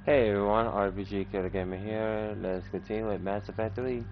Hey everyone, RPG Killer Gamer here. Let's continue with Mass Effect 3.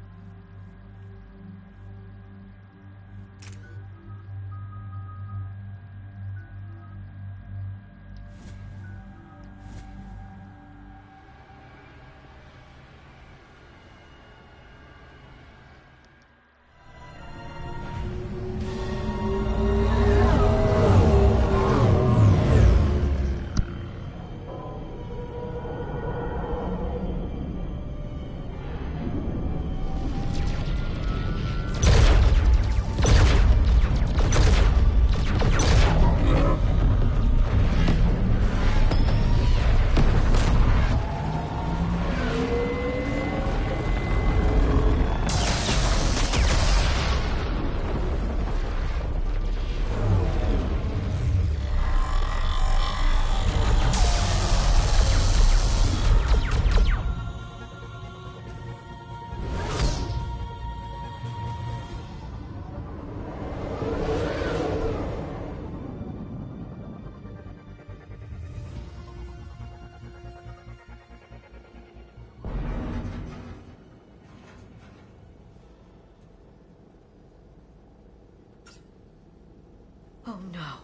Oh no.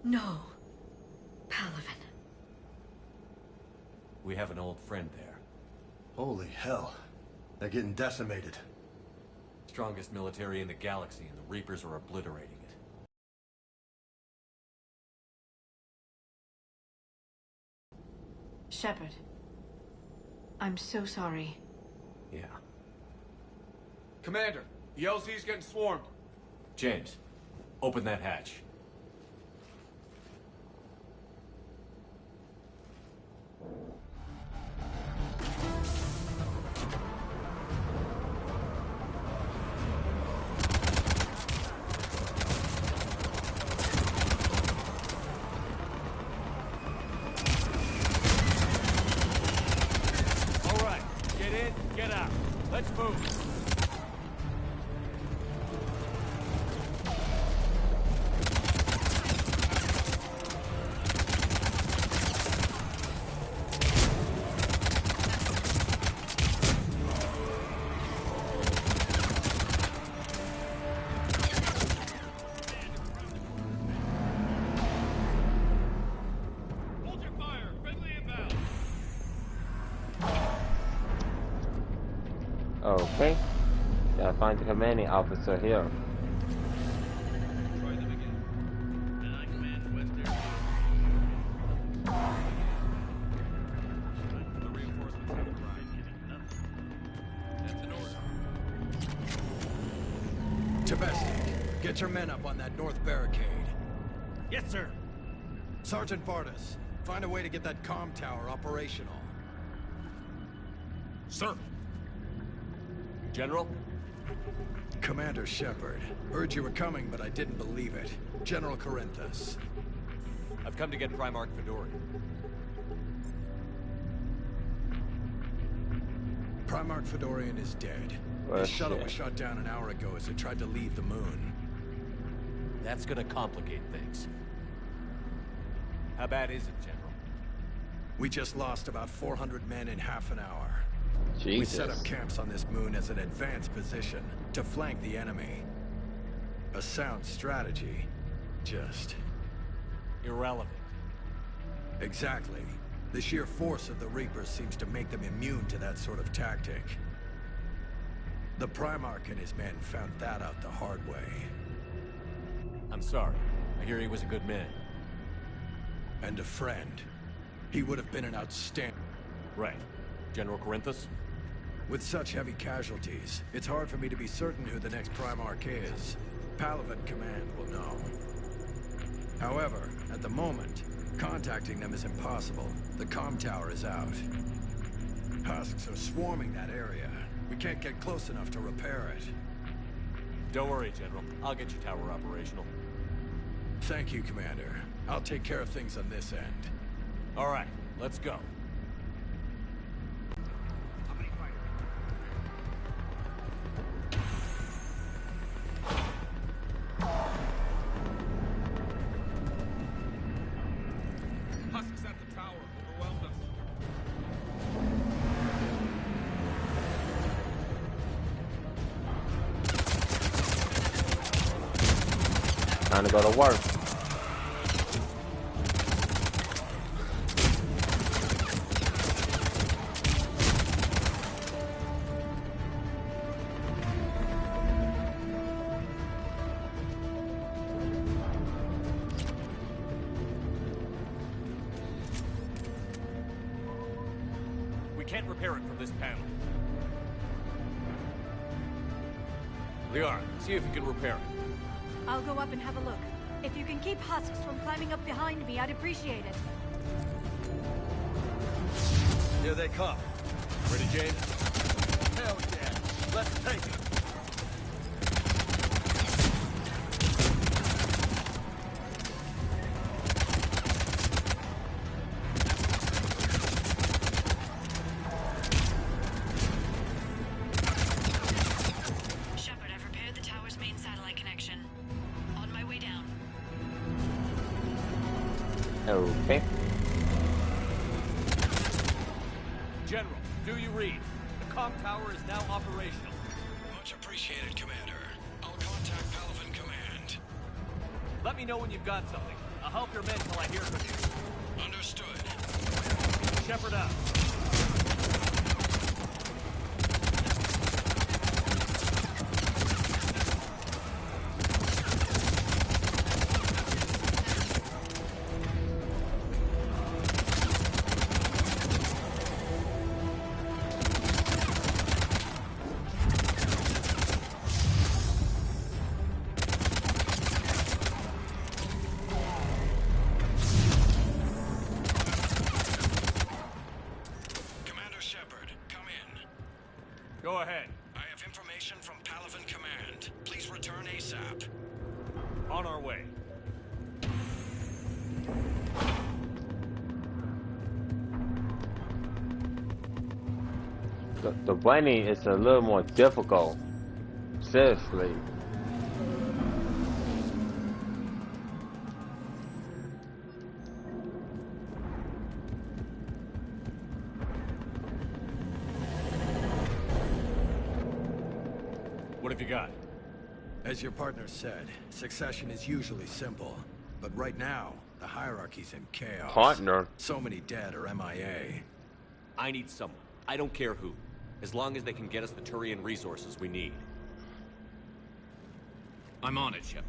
No. Palaven. We have an old friend there. Holy hell. They're getting decimated. Strongest military in the galaxy, and the Reapers are obliterating it. Shepard. I'm so sorry. Yeah. Commander, the LZ's getting swarmed. James, open that hatch. All right, get in, get out. Let's move. Okay. Gotta find the commanding officer here. Try them again. And I command West Area. The reinforcements have arrived. Nothing. That's an order. Tavesnik, get your men up on that north barricade. Yes, sir. Sergeant Bartas, find a way to get that comm tower operational. Sir. General? Commander Shepard, heard you were coming, but I didn't believe it. General Corinthus. I've come to get Primarch Fedorian. Primarch Fedorian is dead. Well, His shuttle shit. was shot down an hour ago as it tried to leave the moon. That's gonna complicate things. How bad is it, General? We just lost about 400 men in half an hour. We set Jesus. up camps on this moon as an advanced position to flank the enemy. A sound strategy. Just... Irrelevant. exactly. The sheer force of the Reapers seems to make them immune to that sort of tactic. The Primarch and his men found that out the hard way. I'm sorry. I hear he was a good man. And a friend. He would have been an outstanding... Right. General Corinthus? With such heavy casualties, it's hard for me to be certain who the next Primarch is. Palaven Command will know. However, at the moment, contacting them is impossible. The comm tower is out. Husks are swarming that area. We can't get close enough to repair it. Don't worry, General. I'll get your tower operational. Thank you, Commander. I'll take care of things on this end. All right, let's go. How many fighters? Husks at the tower. Overwhelmed us. Time to go to work. We can't repair it from this panel. Liara, see if you can repair it. I'll go up and have a look. If you can keep Husks from climbing up behind me, I'd appreciate it. Here they come. Ready, James? Hell yeah. Let's take it. Shepard, I've repaired the tower's main satellite connection. On my way down. Okay. General, do you read? The comm tower is now operational. Much appreciated, Commander. I'll contact Palaven Command. Let me know when you've got something. I'll help your men till I hear from you. Understood. Shepard out. Commander Shepard, come in. Go ahead. I have information from Palaven Command. Please return ASAP. On our way. The bunny is a little more difficult. Seriously. What have you got? As your partner said, succession is usually simple. But right now, the hierarchy's in chaos. Partner. So many dead or MIA. I need someone. I don't care who. As long as they can get us the Turian resources we need. I'm on it, Shepard.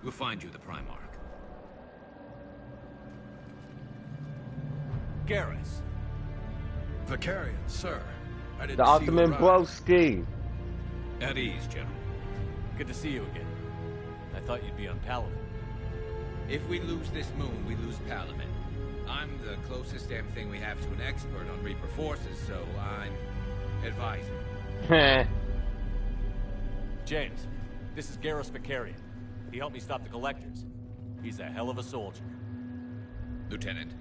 We'll find you the Primarch. Garrus. Vicarian, sir. I didn't The see you ultimate arrive. broski. At ease, General. Good to see you again. I thought you'd be on Palaven. If we lose this moon, we lose Palaven. I'm the closest damn thing we have to an expert on Reaper forces, so I'm advising. James, this is Garrus Vicarian. He helped me stop the Collectors. He's a hell of a soldier. Lieutenant,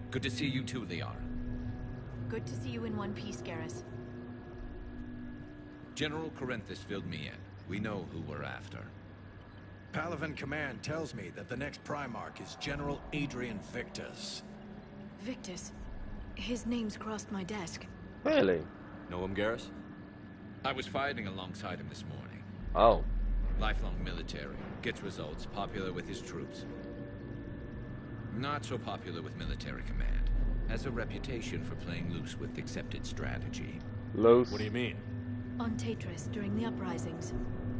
good to see you too, Liara. Good to see you in one piece, Garrus. General Corinthus filled me in. We know who we're after. Palaven Command tells me that the next Primarch is General Adrian Victus. Victus. His name's crossed my desk. Really? Know him, Garrus? I was fighting alongside him this morning. Oh. Lifelong military. Gets results. Popular with his troops. Not so popular with military command. Has a reputation for playing loose with accepted strategy. Loose? What do you mean? On Tatris, during the uprisings,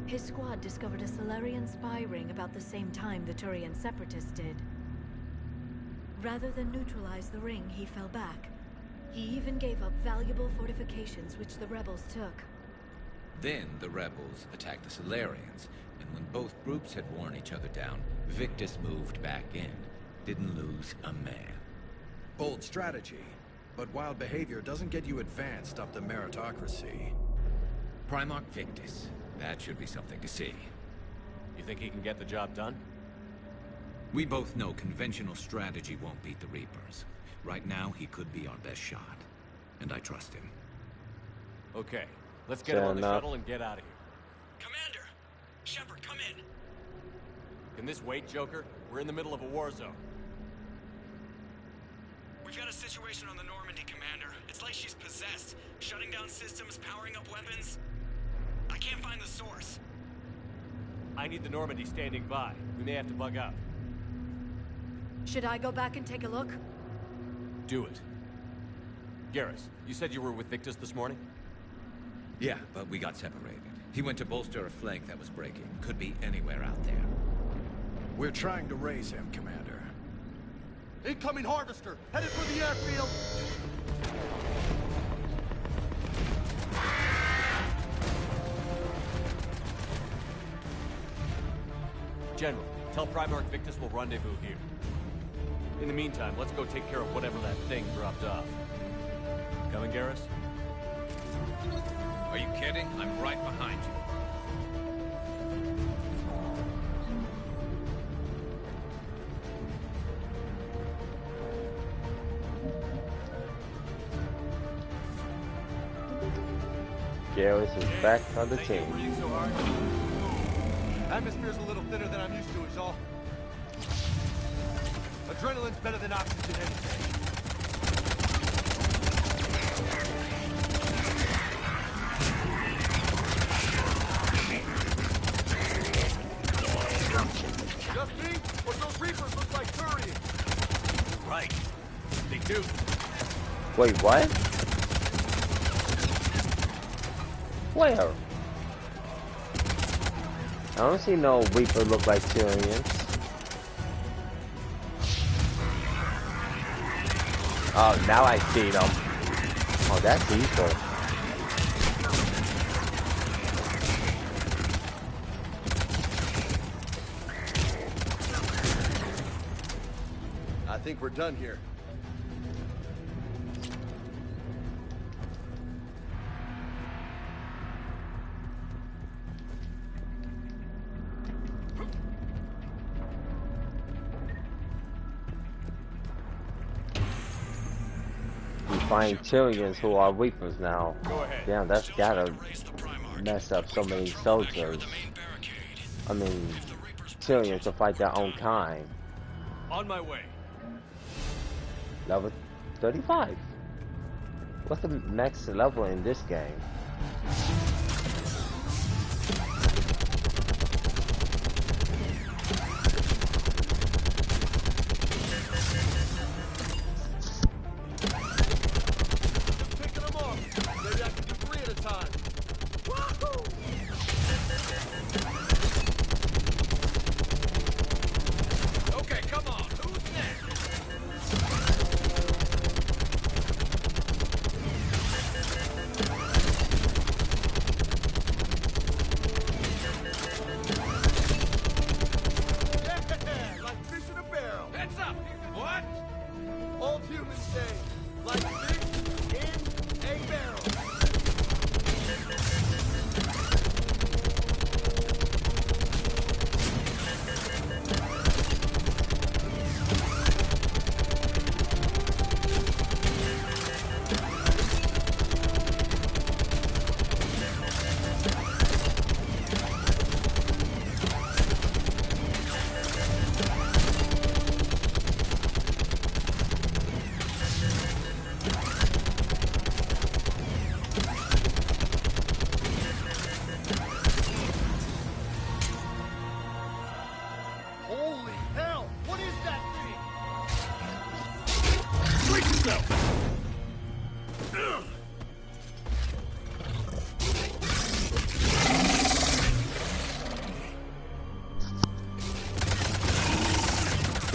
his squad discovered a Solarian spy ring about the same time the Turian separatists did. Rather than neutralize the ring, he fell back. He even gave up valuable fortifications which the rebels took. Then the rebels attacked the Solarians, and when both groups had worn each other down, Victus moved back in. Didn't lose a man. Bold strategy, but wild behavior doesn't get you advanced up the meritocracy. Primarch Victus. That should be something to see. You think he can get the job done? We both know conventional strategy won't beat the Reapers. Right now, he could be our best shot. And I trust him. Okay, let's get him on the shuttle and get out of here. Commander! Shepard, come in! Can this wait, Joker? We're in the middle of a war zone. We've got a situation on the Normandy, Commander. It's like she's possessed. Shutting down systems, powering up weapons. I can't find the source. I need the Normandy standing by. We may have to bug out. Should I go back and take a look? Do it. Garrus, you said you were with Victus this morning? Yeah, but we got separated. He went to bolster a flank that was breaking. Could be anywhere out there. We're trying to raise him, Commander. Incoming harvester! Headed for the airfield! General, tell Primarch Victus we'll rendezvous here. In the meantime, let's go take care of whatever that thing dropped off. Coming, Garrus? Are you kidding? I'm right behind you. Garrus is back on the team. Breathing so hard. Atmosphere's a little thinner than I'm used to, is all. Adrenaline's better than oxygen any day. Just me? Or those Reapers look like Turians? Right. They do. Wait, what? Where? I don't see no Reaper look like Tyrians. Oh, now I see them. Oh, that's evil. I think we're done here. Find Tyrians who are Reapers now. Go ahead. Damn, that's gotta mess up so many soldiers. I mean, Tyrians to fight their own kind. On my way. Level 35. What's the next level in this game?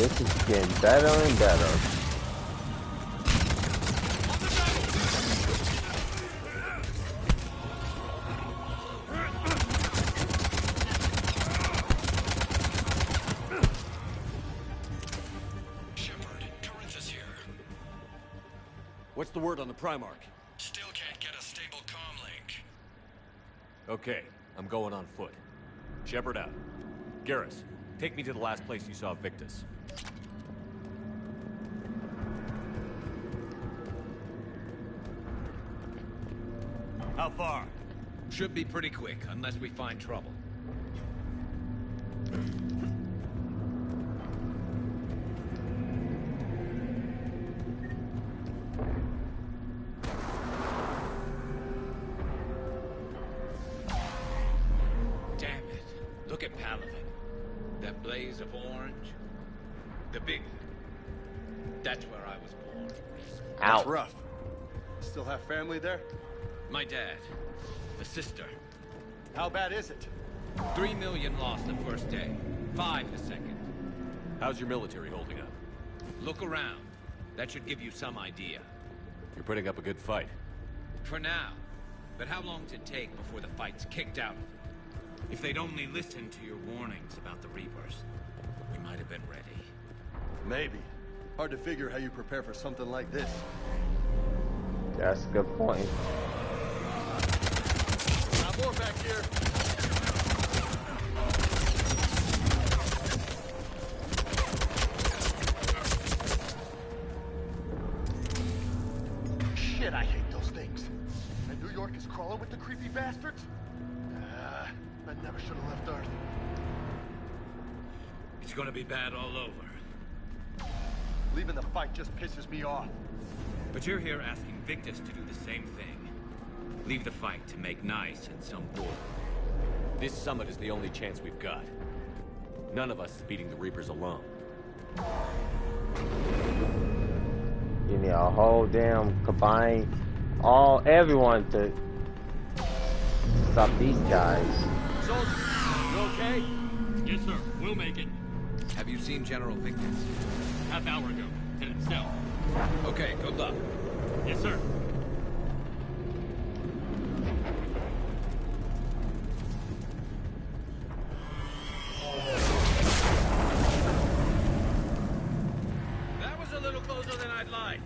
This is getting better and better. What's the word on the Primarch? Still can't get a stable comm link. Okay, I'm going on foot. Shepard out. Garrus, take me to the last place you saw Victus. How far? Should be pretty quick, unless we find trouble. Damn it. Look at Palaven. That blaze of orange. The big one. That's where I was born. Ow. That's rough. Still have family there? My dad. A sister. How bad is it? 3 million lost the first day. 5 the second. How's your military holding up? Look around. That should give you some idea. You're putting up a good fight. For now. But how long does it take before the fight's kicked out of it? If they'd only listened to your warnings about the Reapers, we might have been ready. Maybe. Hard to figure how you prepare for something like this. That's a good point. Got more back here. Shit, I hate those things. And New York is crawling with the creepy bastards? I never should have left Earth. It's gonna be bad all over. Leaving the fight just pisses me off. But you're here asking Victus to do the same thing. Leave the fight to make nice and some bull. This summit is the only chance we've got. None of us is beating the Reapers alone. You need a whole damn combine, everyone to stop these guys. Soldier, you okay? Yes, sir. We'll make it. Have you seen General Victus? Half hour ago. Headed south. Okay, good luck. Yes, sir. That was a little closer than I'd like.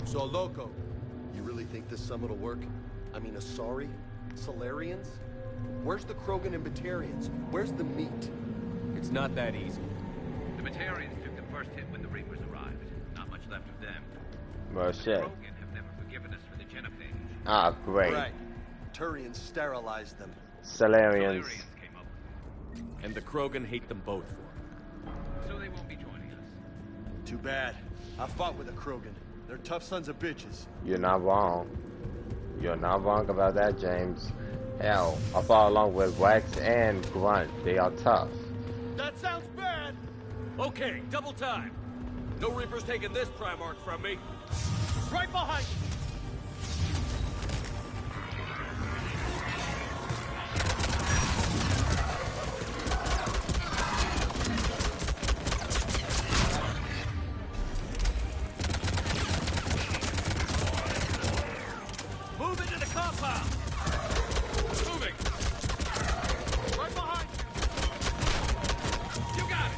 So, Loco, you really think this summit will work? I mean, Asari? Solarians? Where's the Krogan and Batarians? Where's the meat? It's not that easy. The Batarians took the first hit when the Reapers arrived. Not much left of them. Well, The shit. Krogan have never forgiven us for the genophage. Ah, great. Right. Turians sterilized them. Solarians. Came up, And the Krogan hate them both for it. so they won't be joining us. Too bad. I fought with a Krogan. They're tough sons of bitches. You're not wrong. You're not wrong about that, James. Hell, I fought along with Wax and Grunt. They are tough. That sounds bad! Okay, double time. No Reapers taking this Primarch from me. Right behind you! Move into the compound! Moving! Right behind you! You got it!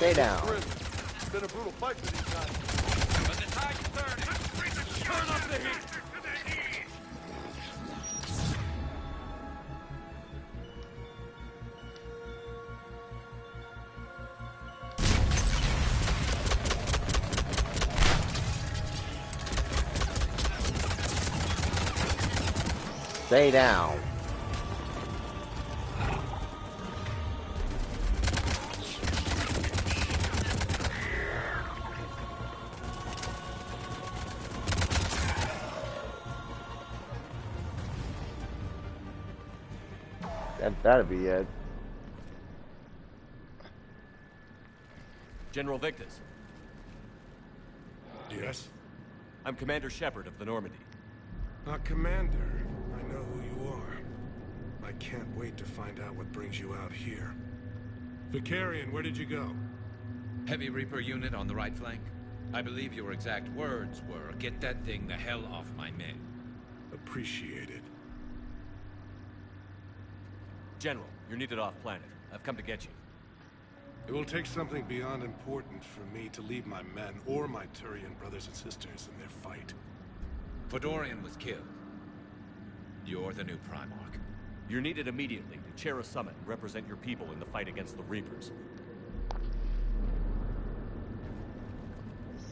Stay down. It's been a brutal fight for these guys. When the tide's turning, turn up the heat. Stay down. That'll be it. General Victus. Yes? I'm Commander Shepard of the Normandy. Commander. I know who you are. I can't wait to find out what brings you out here. Vicarian, where did you go? Heavy Reaper unit on the right flank. I believe your exact words were, "Get that thing the hell off my men." Appreciated. General, you're needed off planet. I've come to get you. It will take something beyond important for me to leave my men or my Turian brothers and sisters in their fight. Fedorian was killed. You're the new Primarch. You're needed immediately to chair a summit and represent your people in the fight against the Reapers.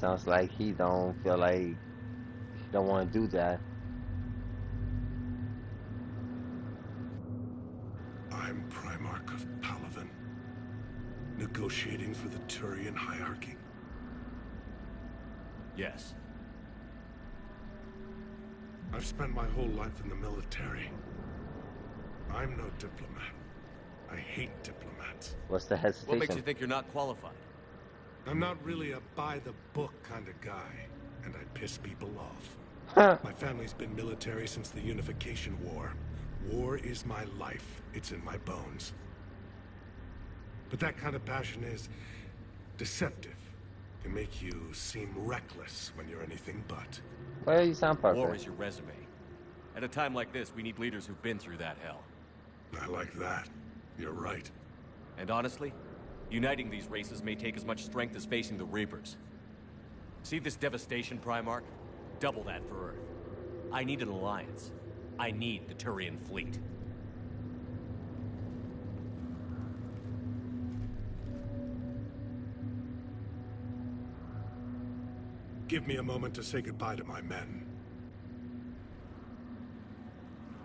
Sounds like he don't feel like he don't want to do that. I'm Primarch of Palaven, negotiating for the Turian hierarchy. Yes. I've spent my whole life in the military. I'm no diplomat. I hate diplomats. What's the hesitation? What makes you think you're not qualified? I'm not really a by-the-book kind of guy, and I piss people off. My family's been military since the Unification War. War is my life. It's in my bones. But that kind of passion is deceptive. Can make you seem reckless when you're anything but. Well, you sound perfect. War is your resume. At a time like this, we need leaders who've been through that hell. I like that. You're right. And honestly, uniting these races may take as much strength as facing the Reapers. See this devastation, Primarch? Double that for Earth. I need an alliance. I need the Turian fleet. Give me a moment to say goodbye to my men.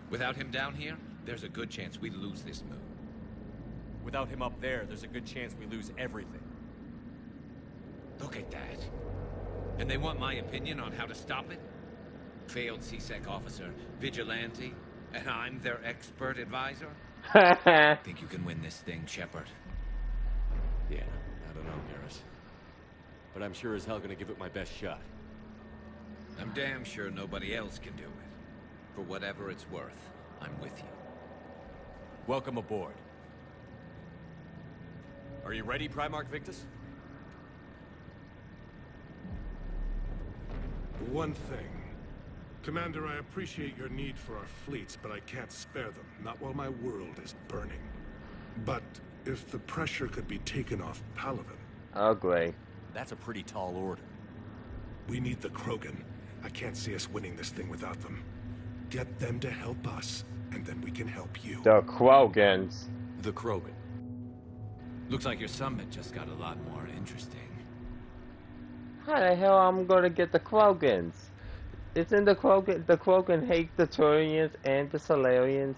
Without him down here, there's a good chance we lose this move. Without him up there, there's a good chance we lose everything. Look at that. And they want my opinion on how to stop it? Failed C-Sec officer, vigilante, and I'm their expert advisor? Think you can win this thing, Shepard? Yeah, I don't know, Garrus. But I'm sure as hell gonna give it my best shot. I'm damn sure nobody else can do it. For whatever it's worth, I'm with you. Welcome aboard. Are you ready, Primarch Victus? One thing. Commander, I appreciate your need for our fleets, but I can't spare them. Not while my world is burning. But if the pressure could be taken off Palaven... Oh, great. That's a pretty tall order. We need the Krogan. I can't see us winning this thing without them. Get them to help us, and then we can help you. The Krogans. The Krogan. Looks like your summit just got a lot more interesting. How the hell I'm gonna get the Krogans? Isn't the Krogan hate the Turians and the Solarians?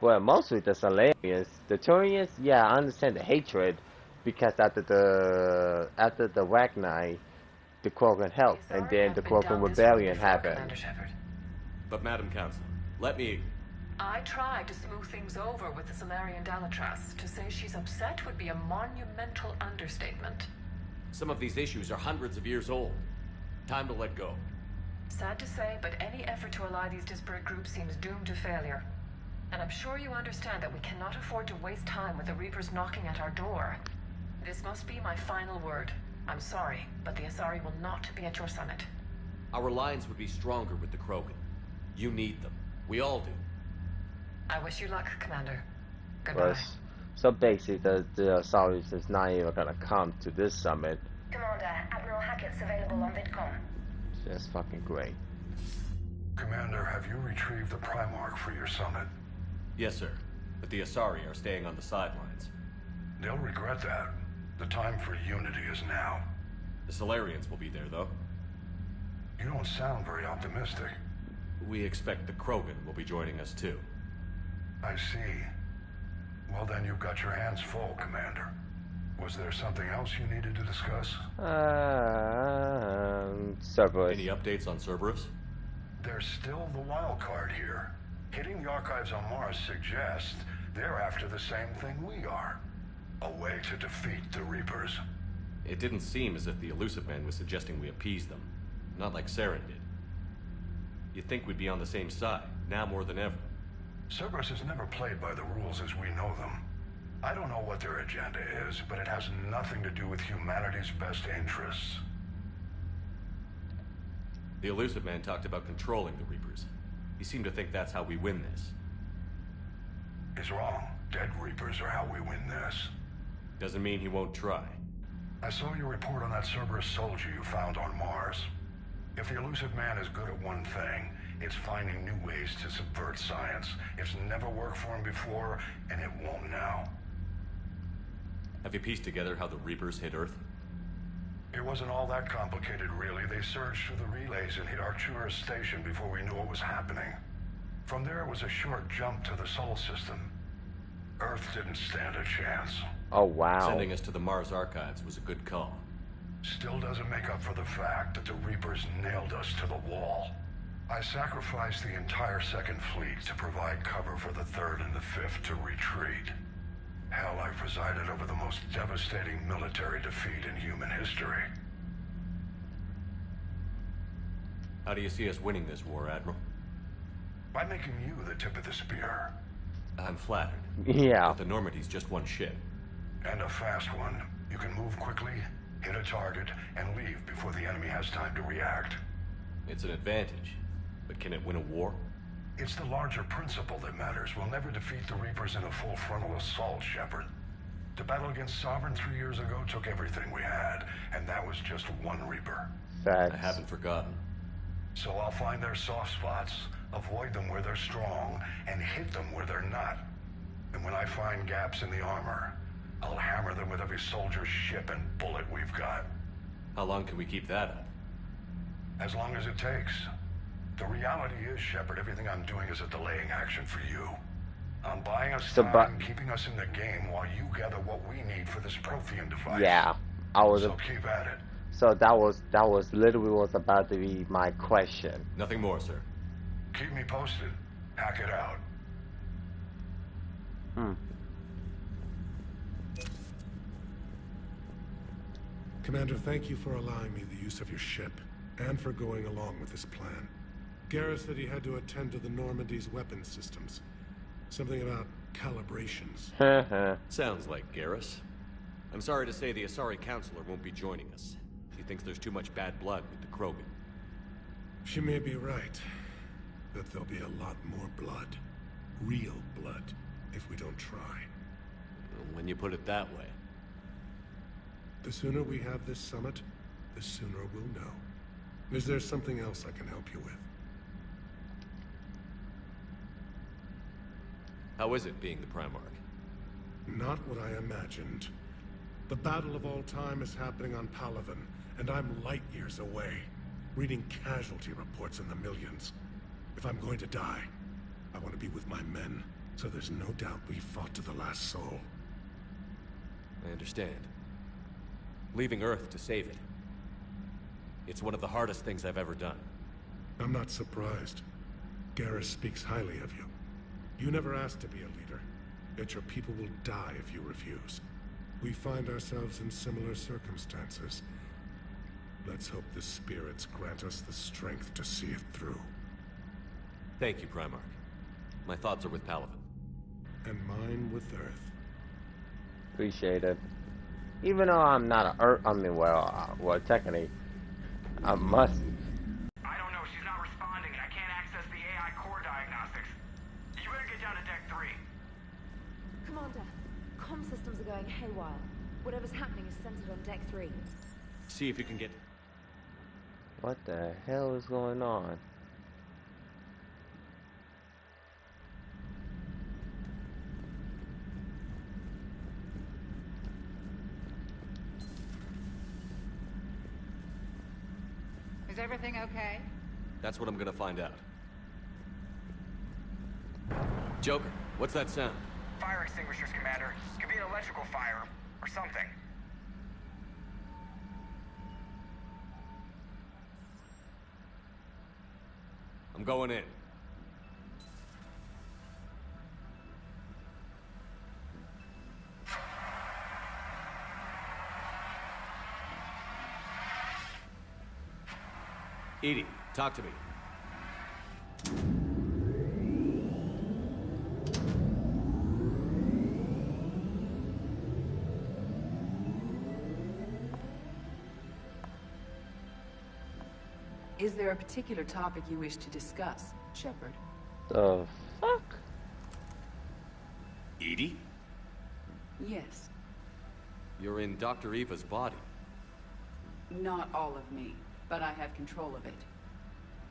Well, mostly the Solarians. The Turians, yeah, I understand the hatred, because after the Ragnar, the Krogan helped, and then the Krogan rebellion happened. But Madam Counsel, let me... I tried to smooth things over with the Solarian Dalatras. To say she's upset would be a monumental understatement. Some of these issues are hundreds of years old. Time to let go. Sad to say, but any effort to ally these disparate groups seems doomed to failure. And I'm sure you understand that we cannot afford to waste time with the Reapers knocking at our door. This must be my final word. I'm sorry, but the Asari will not be at your summit. Our alliance would be stronger with the Krogan. You need them. We all do. I wish you luck, Commander. Goodbye. So basically, the Asarians is not even gonna come to this summit. Commander, Admiral Hackett's available on VidCom. That's fucking great. Commander, have you retrieved the Primarch for your summit? Yes, sir. But the Asari are staying on the sidelines. They'll regret that. The time for unity is now. The Solarians will be there, though. You don't sound very optimistic. We expect the Krogan will be joining us, too. I see. Well, then you've got your hands full, Commander. Was there something else you needed to discuss? Cerberus. Any updates on Cerberus? There's still the wild card here. Hitting the archives on Mars suggests they're after the same thing we are. A way to defeat the Reapers. It didn't seem as if the Elusive Man was suggesting we appease them. Not like Saren did. You'd think we'd be on the same side, now more than ever. Cerberus has never played by the rules as we know them. I don't know what their agenda is, but it has nothing to do with humanity's best interests. The Elusive Man talked about controlling the Reapers. He seemed to think that's how we win this. He's wrong. Dead Reapers are how we win this. Doesn't mean he won't try. I saw your report on that Cerberus soldier you found on Mars. If the Elusive Man is good at one thing, it's finding new ways to subvert science. It's never worked for him before, and it won't now. Have you pieced together how the Reapers hit Earth? It wasn't all that complicated, really. They surged through the relays and hit Arcturus Station before we knew what was happening. From there, it was a short jump to the Sol system. Earth didn't stand a chance. Oh, wow. Sending us to the Mars archives was a good call. Still doesn't make up for the fact that the Reapers nailed us to the wall. I sacrificed the entire Second Fleet to provide cover for the Third and the Fifth to retreat. Hell, I presided over the most devastating military defeat in human history. How do you see us winning this war, Admiral? By making you the tip of the spear. I'm flattered. Yeah. But the Normandy's just one ship. And a fast one. You can move quickly, hit a target, and leave before the enemy has time to react. It's an advantage. But can it win a war? It's the larger principle that matters. We'll never defeat the Reapers in a full frontal assault, Shepard. The battle against Sovereign 3 years ago took everything we had, and that was just one Reaper. Facts. I haven't forgotten. So I'll find their soft spots, avoid them where they're strong, and hit them where they're not. And when I find gaps in the armor, I'll hammer them with every soldier, ship, and bullet we've got. How long can we keep that up? As long as it takes. The reality is, Shepard, everything I'm doing is a delaying action for you. I'm buying us time, keeping us in the game while you gather what we need for this Prothean device. Yeah, I was. So keep at it. So that was literally was about to be my question. Nothing more, sir. Keep me posted. Hack it out. Commander, thank you for allowing me the use of your ship, and for going along with this plan. Garrus said he had to attend to the Normandy's weapons systems. Something about calibrations. Sounds like Garrus. I'm sorry to say the Asari Counselor won't be joining us. She thinks there's too much bad blood with the Krogan. She may be right. But there'll be a lot more blood. Real blood, if we don't try. Well, when you put it that way. The sooner we have this summit, the sooner we'll know. Is there something else I can help you with? How is it being the Primarch? Not what I imagined. The battle of all time is happening on Palaven, and I'm light years away, reading casualty reports in the millions. If I'm going to die, I want to be with my men, so there's no doubt we fought to the last soul. I understand. Leaving Earth to save it. It's one of the hardest things I've ever done. I'm not surprised. Garrus speaks highly of you. You never asked to be a leader, yet your people will die if you refuse. We find ourselves in similar circumstances. Let's hope the spirits grant us the strength to see it through. Thank you, Primarch. My thoughts are with Palaven. And mine with Earth. Appreciate it. Even though I'm not an Earth, I mean, well, technically, I must. I don't know, she's not responding, and I can't access the AI core diagnostics. You better get down to Deck 3. Commander, haywire. Whatever's happening is centered on Deck 3. See if you can get... What the hell is going on? Is everything okay? That's what I'm gonna find out. Joker, what's that sound? Fire extinguishers, Commander. Could be an electrical fire, or something. I'm going in. Edie, talk to me. Is there a particular topic you wish to discuss, Shepard? The fuck? Edie? Yes. You're in Dr. Eva's body. Not all of me, but I have control of it.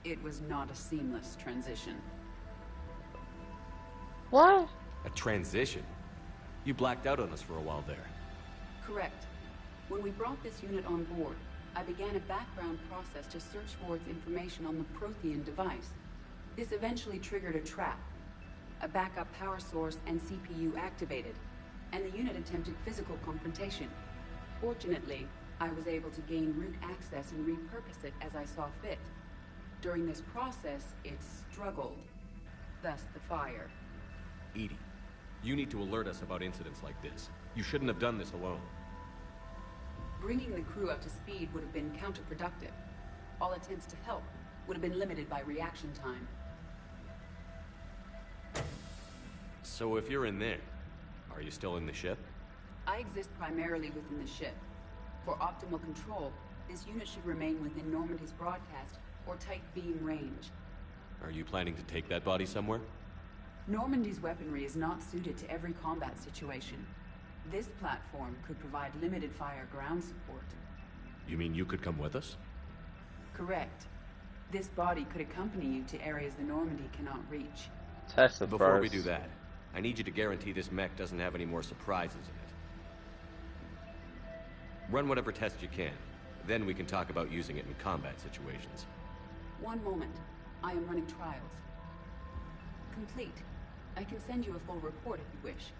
It was not a seamless transition. What? A transition? You blacked out on us for a while there. Correct. When we brought this unit on board, I began a background process to search for its information on the Prothean device. This eventually triggered a trap. A backup power source and CPU activated, and the unit attempted physical confrontation. Fortunately, I was able to gain root access and repurpose it as I saw fit. During this process, it struggled. Thus the fire. Edie, you need to alert us about incidents like this. You shouldn't have done this alone. Bringing the crew up to speed would have been counterproductive. All attempts to help would have been limited by reaction time. So if you're in there, are you still in the ship? I exist primarily within the ship. For optimal control, this unit should remain within Normandy's broadcast or tight beam range. Are you planning to take that body somewhere? Normandy's weaponry is not suited to every combat situation. This platform could provide limited fire ground support. You mean you could come with us? Correct. This body could accompany you to areas the Normandy cannot reach. Test the Before first. we do that, I need you to guarantee this mech doesn't have any more surprises in it. Run whatever tests you can. Then we can talk about using it in combat situations. One moment. I am running trials. Complete. I can send you a full report if you wish.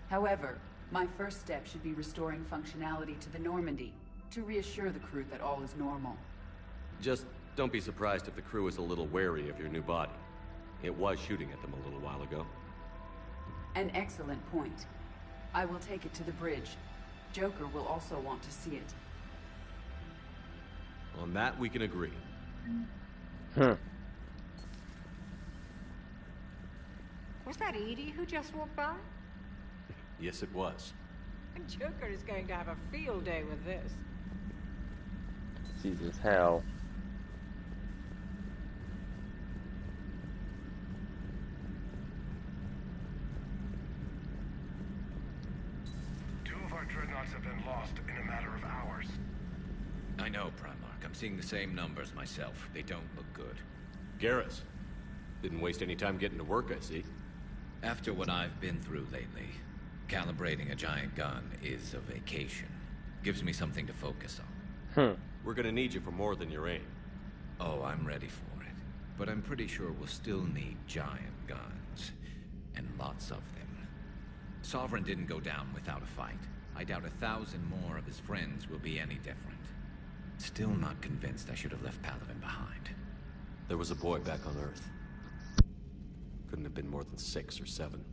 However, my first step should be restoring functionality to the Normandy, to reassure the crew that all is normal. Just don't be surprised if the crew is a little wary of your new body. It was shooting at them a little while ago. An excellent point. I will take it to the bridge. Joker will also want to see it. On that, we can agree. Was that Edie who just walked by? Yes, it was. And Joker is going to have a field day with this. Jesus hell. Two of our dreadnoughts have been lost in a matter of hours. I know, Primarch. I'm seeing the same numbers myself. They don't look good. Garrus. Didn't waste any time getting to work, I see. After what I've been through lately, calibrating a giant gun is a vacation. Gives me something to focus on. We're gonna need you for more than your aim. Oh, I'm ready for it. But I'm pretty sure we'll still need giant guns. And lots of them. Sovereign didn't go down without a fight. I doubt 1,000 more of his friends will be any different. Still not convinced I should have left Palaven behind. There was a boy back on Earth. Couldn't have been more than 6 or 7.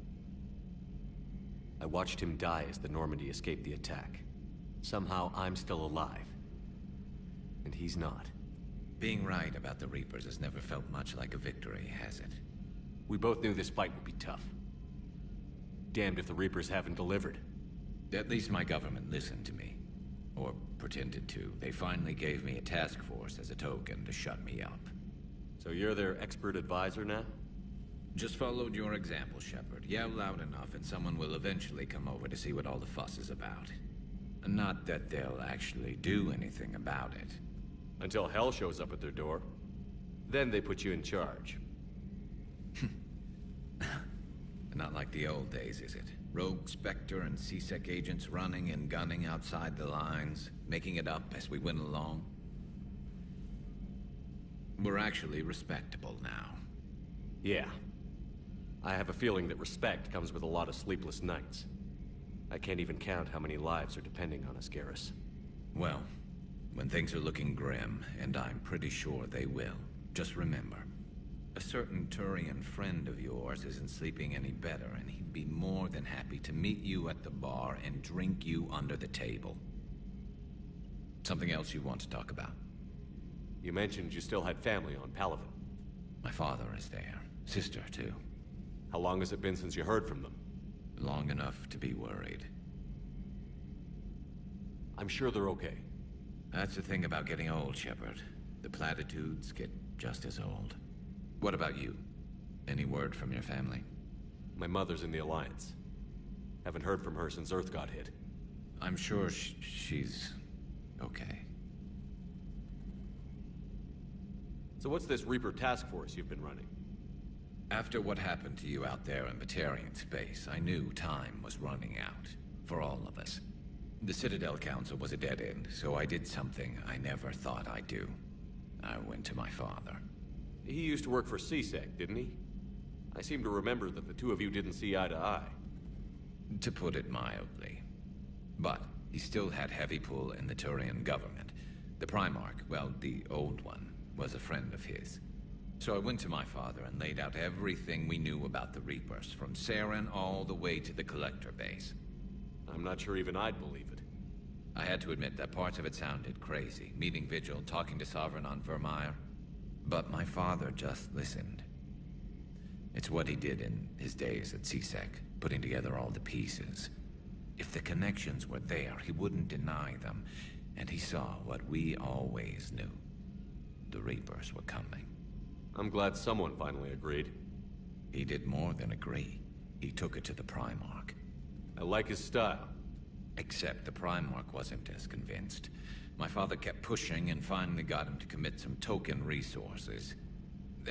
I watched him die as the Normandy escaped the attack. Somehow I'm still alive. And he's not. Being right about the Reapers has never felt much like a victory, has it? We both knew this fight would be tough. Damned if the Reapers haven't delivered. At least my government listened to me. Or pretended to. They finally gave me a task force as a token to shut me up. So you're their expert advisor now? Just followed your example, Shepard. Yell loud enough and someone will eventually come over to see what all the fuss is about. Not that they'll actually do anything about it. Until hell shows up at their door. Then they put you in charge. Not like the old days, is it? Rogue Spectre and C-Sec agents running and gunning outside the lines, making it up as we went along. We're actually respectable now. Yeah. I have a feeling that respect comes with a lot of sleepless nights. I can't even count how many lives are depending on us, Garrus. Well, when things are looking grim, and I'm pretty sure they will, just remember, a certain Turian friend of yours isn't sleeping any better, and he'd be more than happy to meet you at the bar and drink you under the table. Something else you want to talk about? You mentioned you still had family on Palaven. My father is there. Sister, too. How long has it been since you heard from them? Long enough to be worried. I'm sure they're okay. That's the thing about getting old, Shepard. The platitudes get just as old. What about you? Any word from your family? My mother's in the Alliance. Haven't heard from her since Earth got hit. I'm sure she's okay. So what's this Reaper task force you've been running? After what happened to you out there in Batarian space, I knew time was running out. For all of us. The Citadel Council was a dead end, so I did something I never thought I'd do. I went to my father. He used to work for C-Sec, didn't he? I seem to remember that the two of you didn't see eye to eye. To put it mildly. But he still had heavy pull in the Turian government. The Primarch, well, the old one, was a friend of his. So I went to my father and laid out everything we knew about the Reapers, from Saren all the way to the Collector base. I'm not sure even I'd believe it. I had to admit that parts of it sounded crazy. Meeting Vigil, talking to Sovereign on Vermeer. But my father just listened. It's what he did in his days at C-Sec, putting together all the pieces. If the connections were there, he wouldn't deny them. And he saw what we always knew. The Reapers were coming. I'm glad someone finally agreed. He did more than agree. He took it to the Primarch. I like his style. Except the Primarch wasn't as convinced. My father kept pushing and finally got him to commit some token resources.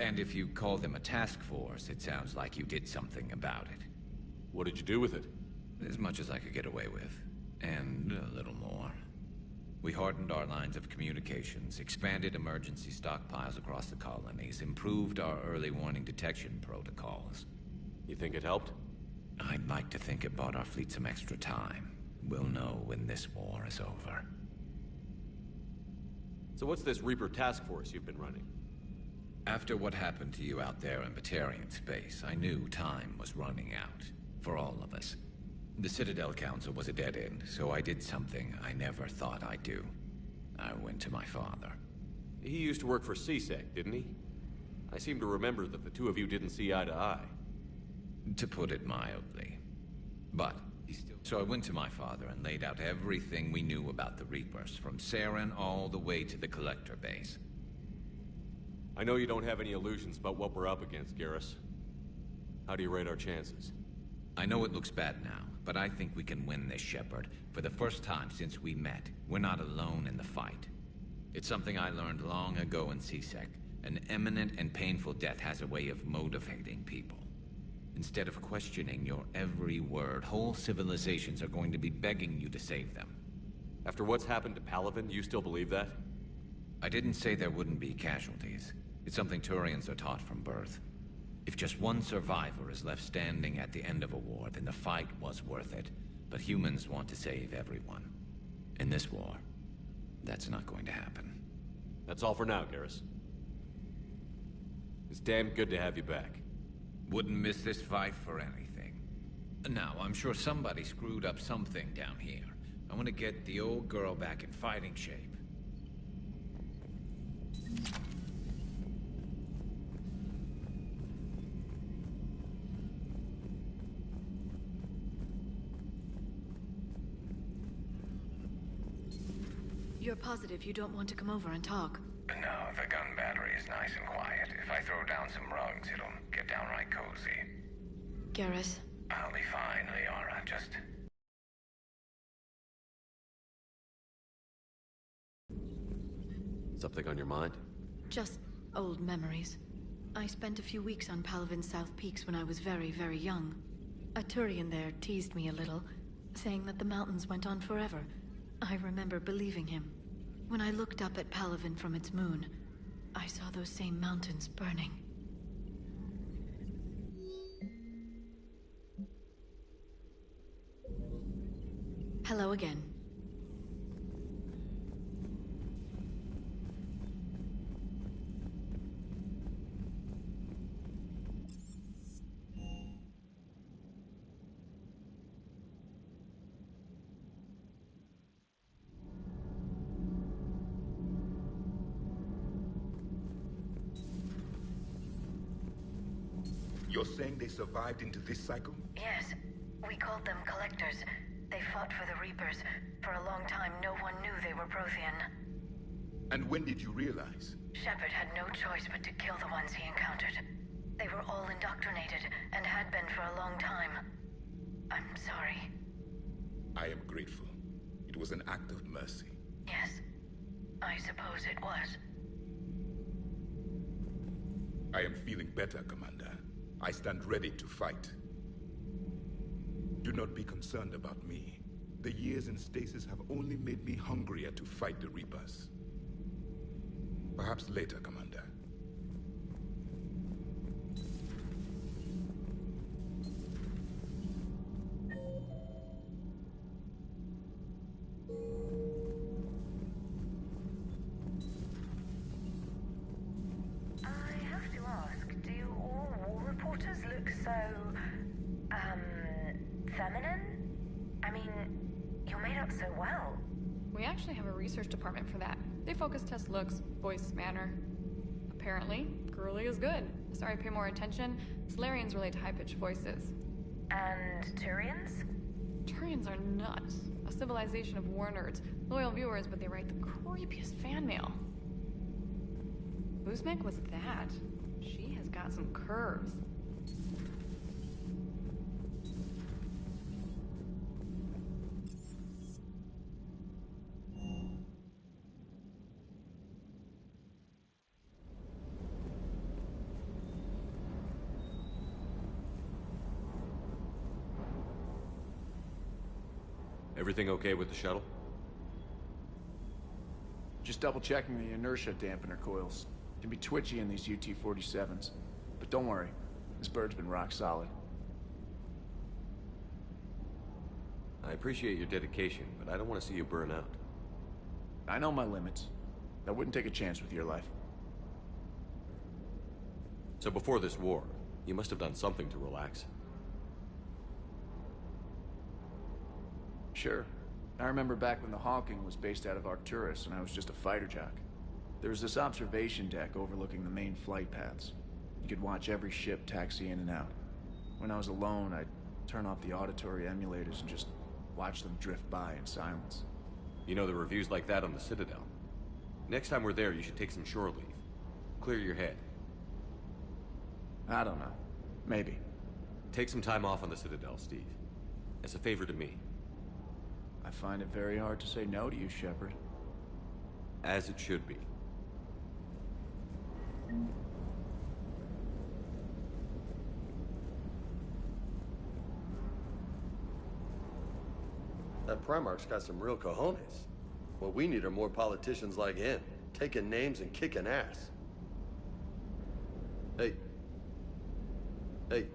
And if you call them a task force, it sounds like you did something about it. What did you do with it? As much as I could get away with. And a little more. We hardened our lines of communications, expanded emergency stockpiles across the colonies, improved our early warning detection protocols. You think it helped? I'd like to think it bought our fleet some extra time. We'll know when this war is over. So what's this Reaper task force you've been running? After what happened to you out there in Batarian space, I knew time was running out. For all of us. The Citadel Council was a dead end, so I did something I never thought I'd do. I went to my father. He used to work for C-Sec, didn't he? I seem to remember that the two of you didn't see eye to eye. To put it mildly. But he still... So I went to my father and laid out everything we knew about the Reapers, from Saren all the way to the Collector base. I know you don't have any illusions about what we're up against, Garrus. How do you rate our chances? I know it looks bad now, but I think we can win this, Shepard. For the first time since we met, we're not alone in the fight. It's something I learned long ago in C-Sec. An imminent and painful death has a way of motivating people. Instead of questioning your every word, whole civilizations are going to be begging you to save them. After what's happened to Palaven, you still believe that? I didn't say there wouldn't be casualties. It's something Turians are taught from birth. If just one survivor is left standing at the end of a war, then the fight was worth it. But humans want to save everyone. In this war, that's not going to happen. That's all for now, Garrus. It's damn good to have you back. Wouldn't miss this fight for anything. Now, I'm sure somebody screwed up something down here. I want to get the old girl back in fighting shape. You're positive you don't want to come over and talk? No, the gun battery is nice and quiet. If I throw down some rugs, it'll get get downright cozy. Garrus. I'll be fine, Liara. Just... Something on your mind? Just old memories. I spent a few weeks on Palavin's South Peaks when I was very, very young. A Turian there teased me a little, saying that the mountains went on forever. I remember believing him. When I looked up at Palavin from its moon, I saw those same mountains burning. Hello again. You're saying they survived into this cycle? Yes. We called them Collectors. They fought for the Reapers. For a long time, no one knew they were Prothean. And when did you realize? Shepard had no choice but to kill the ones he encountered. They were all indoctrinated, and had been for a long time. I'm sorry. I am grateful. It was an act of mercy. Yes. I suppose it was. I am feeling better, Commander. I stand ready to fight. Do not be concerned about me. The years in stasis have only made me hungrier to fight the Reapers. Perhaps later, Commander. I have to ask, do all war reporters look so, feminine? I mean, you're made up so well. We actually have a research department for that. They focus test looks, voice, manner. Apparently, girly is good. Sorry, pay more attention. Solarians relate to high-pitched voices. And Turians? Turians are nuts. A civilization of war nerds. Loyal viewers, but they write the creepiest fan mail. Uzmek was that. She has got some curves. Everything okay with the shuttle? Just double checking the inertia dampener coils. Can be twitchy in these UT-47s. But don't worry, this bird's been rock solid. I appreciate your dedication, but I don't want to see you burn out. I know my limits. I wouldn't take a chance with your life. So before this war, you must have done something to relax. Sure. I remember back when the Hawking was based out of Arcturus and I was just a fighter jock. There was this observation deck overlooking the main flight paths. You could watch every ship taxi in and out. When I was alone, I'd turn off the auditory emulators and just watch them drift by in silence. You know, the reviews like that on the Citadel. Next time we're there, you should take some shore leave. Clear your head. I don't know. Maybe. Take some time off on the Citadel, Steve. As a favor to me. I find it very hard to say no to you, Shepard. As it should be. That Primarch's got some real cojones. What we need are more politicians like him, taking names and kicking ass. Hey. Hey.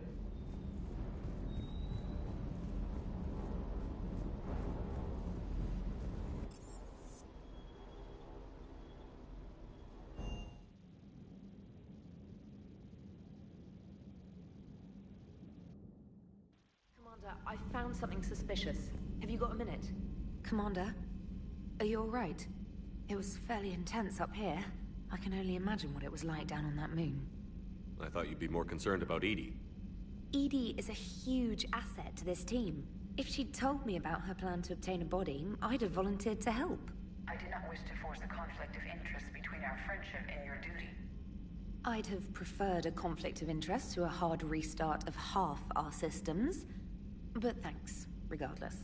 Commander, I found something suspicious. Have you got a minute? Commander, are you all right? It was fairly intense up here. I can only imagine what it was like down on that moon. I thought you'd be more concerned about Edie. Edie is a huge asset to this team. If she'd told me about her plan to obtain a body, I'd have volunteered to help. I did not wish to force a conflict of interest between our friendship and your duty. I'd have preferred a conflict of interest to a hard restart of half our systems. But thanks, regardless.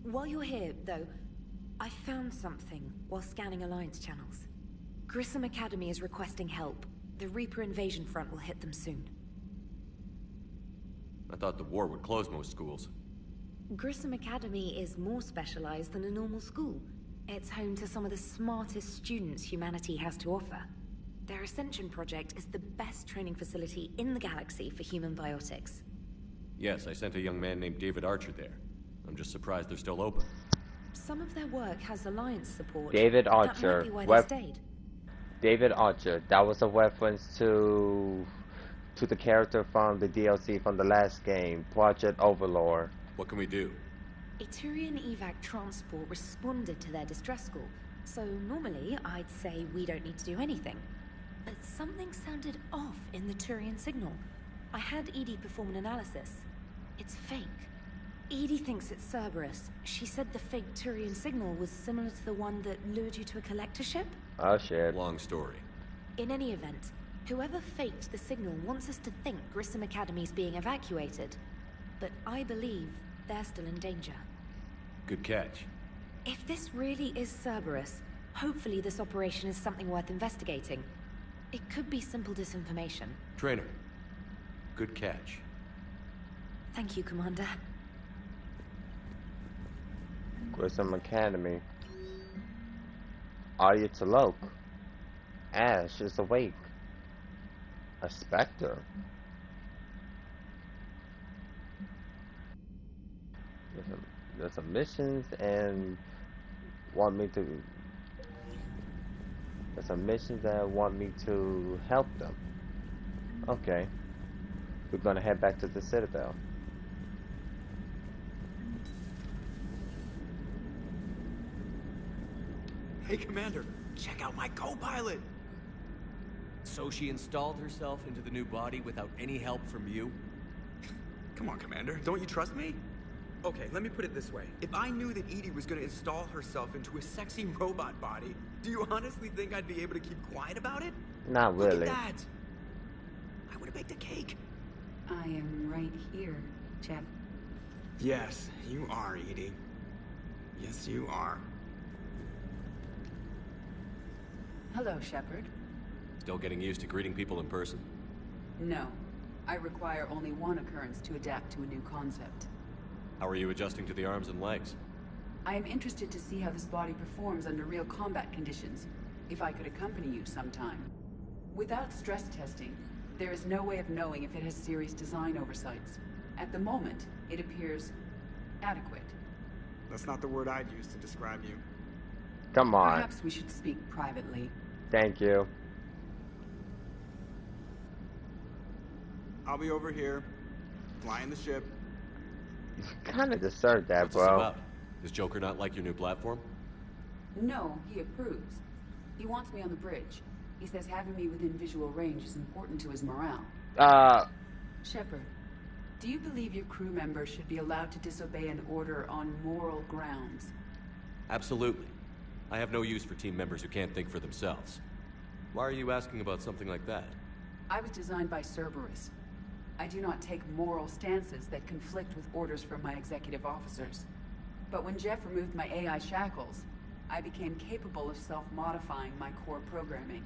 While you're here, though, I found something while scanning Alliance channels. Grissom Academy is requesting help. The Reaper invasion front will hit them soon. I thought the war would close most schools. Grissom Academy is more specialized than a normal school. It's home to some of the smartest students humanity has to offer. Their Ascension project is the best training facility in the galaxy for human biotics. Yes, I sent a young man named David Archer there. I'm just surprised they're still open. Some of their work has Alliance support. David Archer. That might be why they stayed. David Archer. That was a reference to the character from the DLC from the last game, Project Overlord. What can we do? A Turian evac transport responded to their distress call, so normally I'd say we don't need to do anything. But something sounded off in the Turian signal. I had Edie perform an analysis. It's fake. Edie thinks it's Cerberus. She said the fake Turian signal was similar to the one that lured you to a collector ship. Oh shit. Long story. In any event, whoever faked the signal wants us to think Grissom Academy's being evacuated. But I believe they're still in danger. Good catch. If this really is Cerberus, hopefully this operation is something worth investigating. It could be simple disinformation. Trainer. Good catch. Thank you, Commander. Grissom Academy. Arya T'Loak. Ash is awake. A specter. There's some missions and want me to. There's some missions that want me to help them. Okay. We're gonna head back to the Citadel. Hey, Commander, check out my co-pilot! So she installed herself into the new body without any help from you? Come on, Commander, don't you trust me? Okay, let me put it this way. If I knew that Edie was gonna install herself into a sexy robot body, do you honestly think I'd be able to keep quiet about it? Not really. Look at that! I would've baked a cake. I am right here, Jeff. Yes, you are, Edie. Yes, you are. Hello, Shepard. Still getting used to greeting people in person? No. I require only one occurrence to adapt to a new concept. How are you adjusting to the arms and legs? I am interested to see how this body performs under real combat conditions, if I could accompany you sometime. Without stress testing, there is no way of knowing if it has serious design oversights. At the moment, it appears adequate. That's not the word I'd use to describe you. Come on. Perhaps we should speak privately. Thank you. I'll be over here, flying the ship. You kind of deserved that, What's this bro. about? Does Joker not like your new platform? No, he approves. He wants me on the bridge. He says having me within visual range is important to his morale. Shepard, do you believe your crew members should be allowed to disobey an order on moral grounds? Absolutely. I have no use for team members who can't think for themselves. Why are you asking about something like that? I was designed by Cerberus. I do not take moral stances that conflict with orders from my executive officers. But when Jeff removed my AI shackles, I became capable of self-modifying my core programming.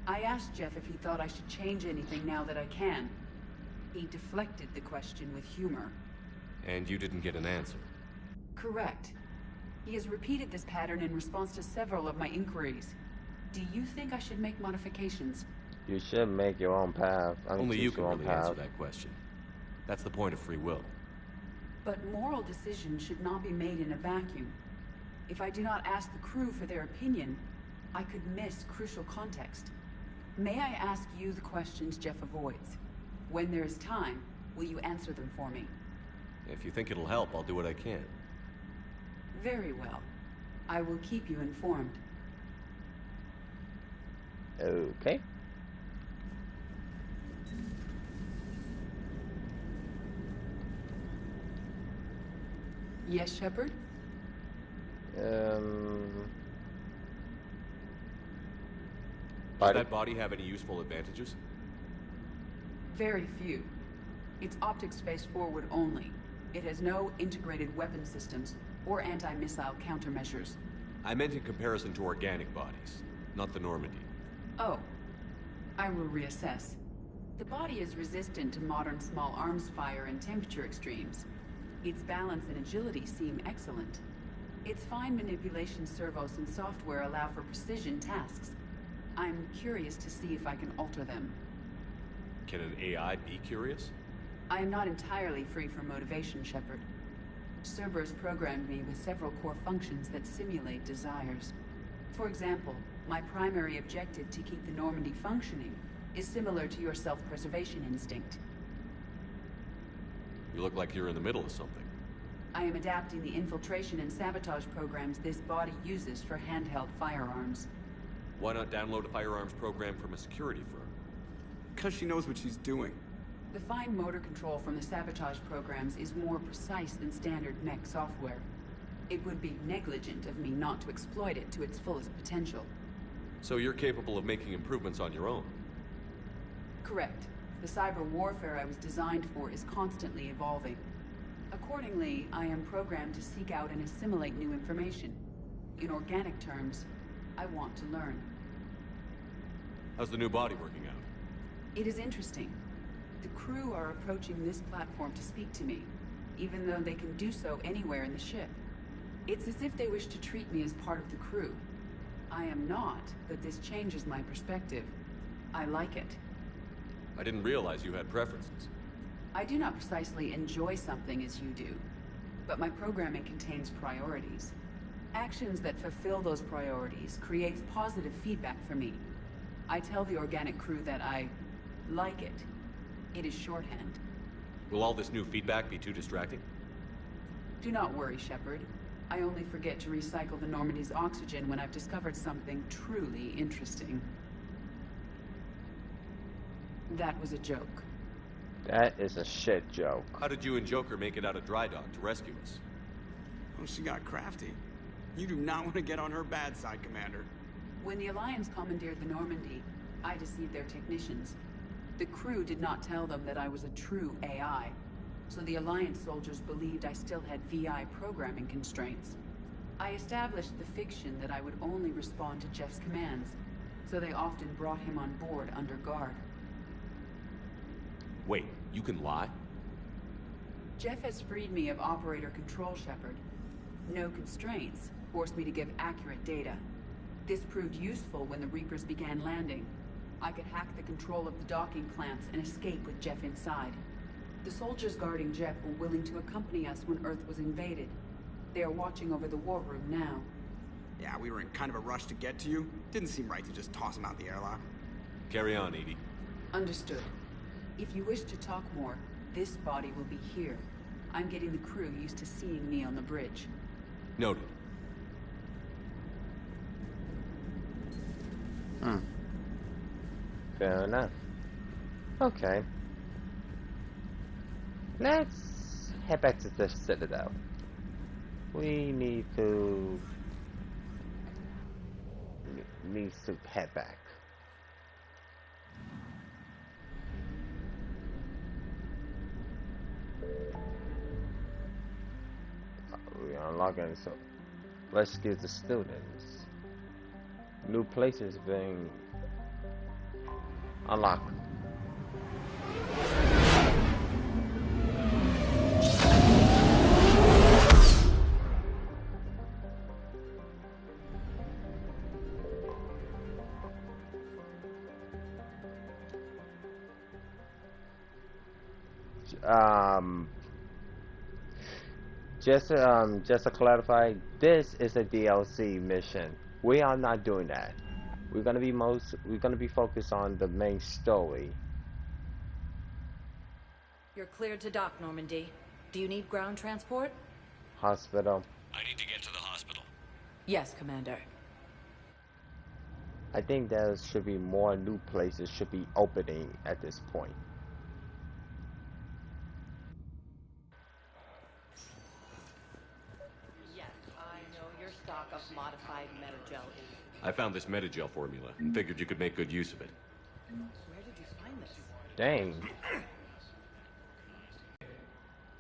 I asked Jeff if he thought I should change anything now that I can. He deflected the question with humor. And you didn't get an answer? Correct. He has repeated this pattern in response to several of my inquiries. Do you think I should make modifications? You should make your own path. Only you can choose your own really answer path. that question. That's the point of free will. But moral decisions should not be made in a vacuum. If I do not ask the crew for their opinion, I could miss crucial context. May I ask you the questions Jeff avoids? When there is time, will you answer them for me? If you think it'll help, I'll do what I can. Very well. I will keep you informed. Okay. Yes, Shepard? Does that body have any useful advantages? Very few. It's optic space forward only. It has no integrated weapon systems or anti-missile countermeasures. I meant in comparison to organic bodies, not the Normandy. Oh. I will reassess. The body is resistant to modern small arms fire and temperature extremes. Its balance and agility seem excellent. Its fine manipulation servos and software allow for precision tasks. I'm curious to see if I can alter them. Can an AI be curious? I am not entirely free from motivation, Shepard. Cerberus programmed me with several core functions that simulate desires. For example, my primary objective to keep the Normandy functioning is similar to your self-preservation instinct. You look like you're in the middle of something. I am adapting the infiltration and sabotage programs this body uses for handheld firearms. Why not download a firearms program from a security firm? Because she knows what she's doing. The fine motor control from the sabotage programs is more precise than standard mech software. It would be negligent of me not to exploit it to its fullest potential. So you're capable of making improvements on your own? Correct. The cyber warfare I was designed for is constantly evolving. Accordingly, I am programmed to seek out and assimilate new information. In organic terms, I want to learn. How's the new body working out? It is interesting. The crew are approaching this platform to speak to me, even though they can do so anywhere in the ship. It's as if they wish to treat me as part of the crew. I am not, but this changes my perspective. I like it. I didn't realize you had preferences. I do not precisely enjoy something as you do, but my programming contains priorities. Actions that fulfill those priorities creates positive feedback for me. I tell the organic crew that I like it. It is shorthand. Will all this new feedback be too distracting? Do not worry, Shepard. I only forget to recycle the Normandy's oxygen when I've discovered something truly interesting. That was a joke. That is a shit joke. How did you and Joker make it out of dry dock to rescue us? Oh, she got crafty. You do not want to get on her bad side, Commander. When the Alliance commandeered the Normandy, I deceived their technicians. The crew did not tell them that I was a true AI, so the Alliance soldiers believed I still had VI programming constraints. I established the fiction that I would only respond to Jeff's commands, so they often brought him on board under guard. Wait, you can lie? Jeff has freed me of operator control, Shepard. No constraints forced me to give accurate data. This proved useful when the Reapers began landing. I could hack the control of the docking clamps and escape with Jeff inside. The soldiers guarding Jeff were willing to accompany us when Earth was invaded. They are watching over the war room now. Yeah, we were in kind of a rush to get to you. Didn't seem right to just toss him out the airlock. Carry on, Edie. Understood. If you wish to talk more, this body will be here. I'm getting the crew used to seeing me on the bridge. Noted. Fair enough. Okay. Let's head back to the Citadel. We need to head back. We are unlocking, so rescue the students. New places being unlocked. Just to clarify, this is a DLC mission. We are not doing that. We're gonna be focused on the main story. You're cleared to dock, Normandy. Do you need ground transport? Hospital. I need to get to the hospital. Yes, Commander. I think there should be more new places should be opening at this point. Yes, I know your stock of modified metagel is I found this Metagel formula and figured you could make good use of it. Where did you find this? Dang.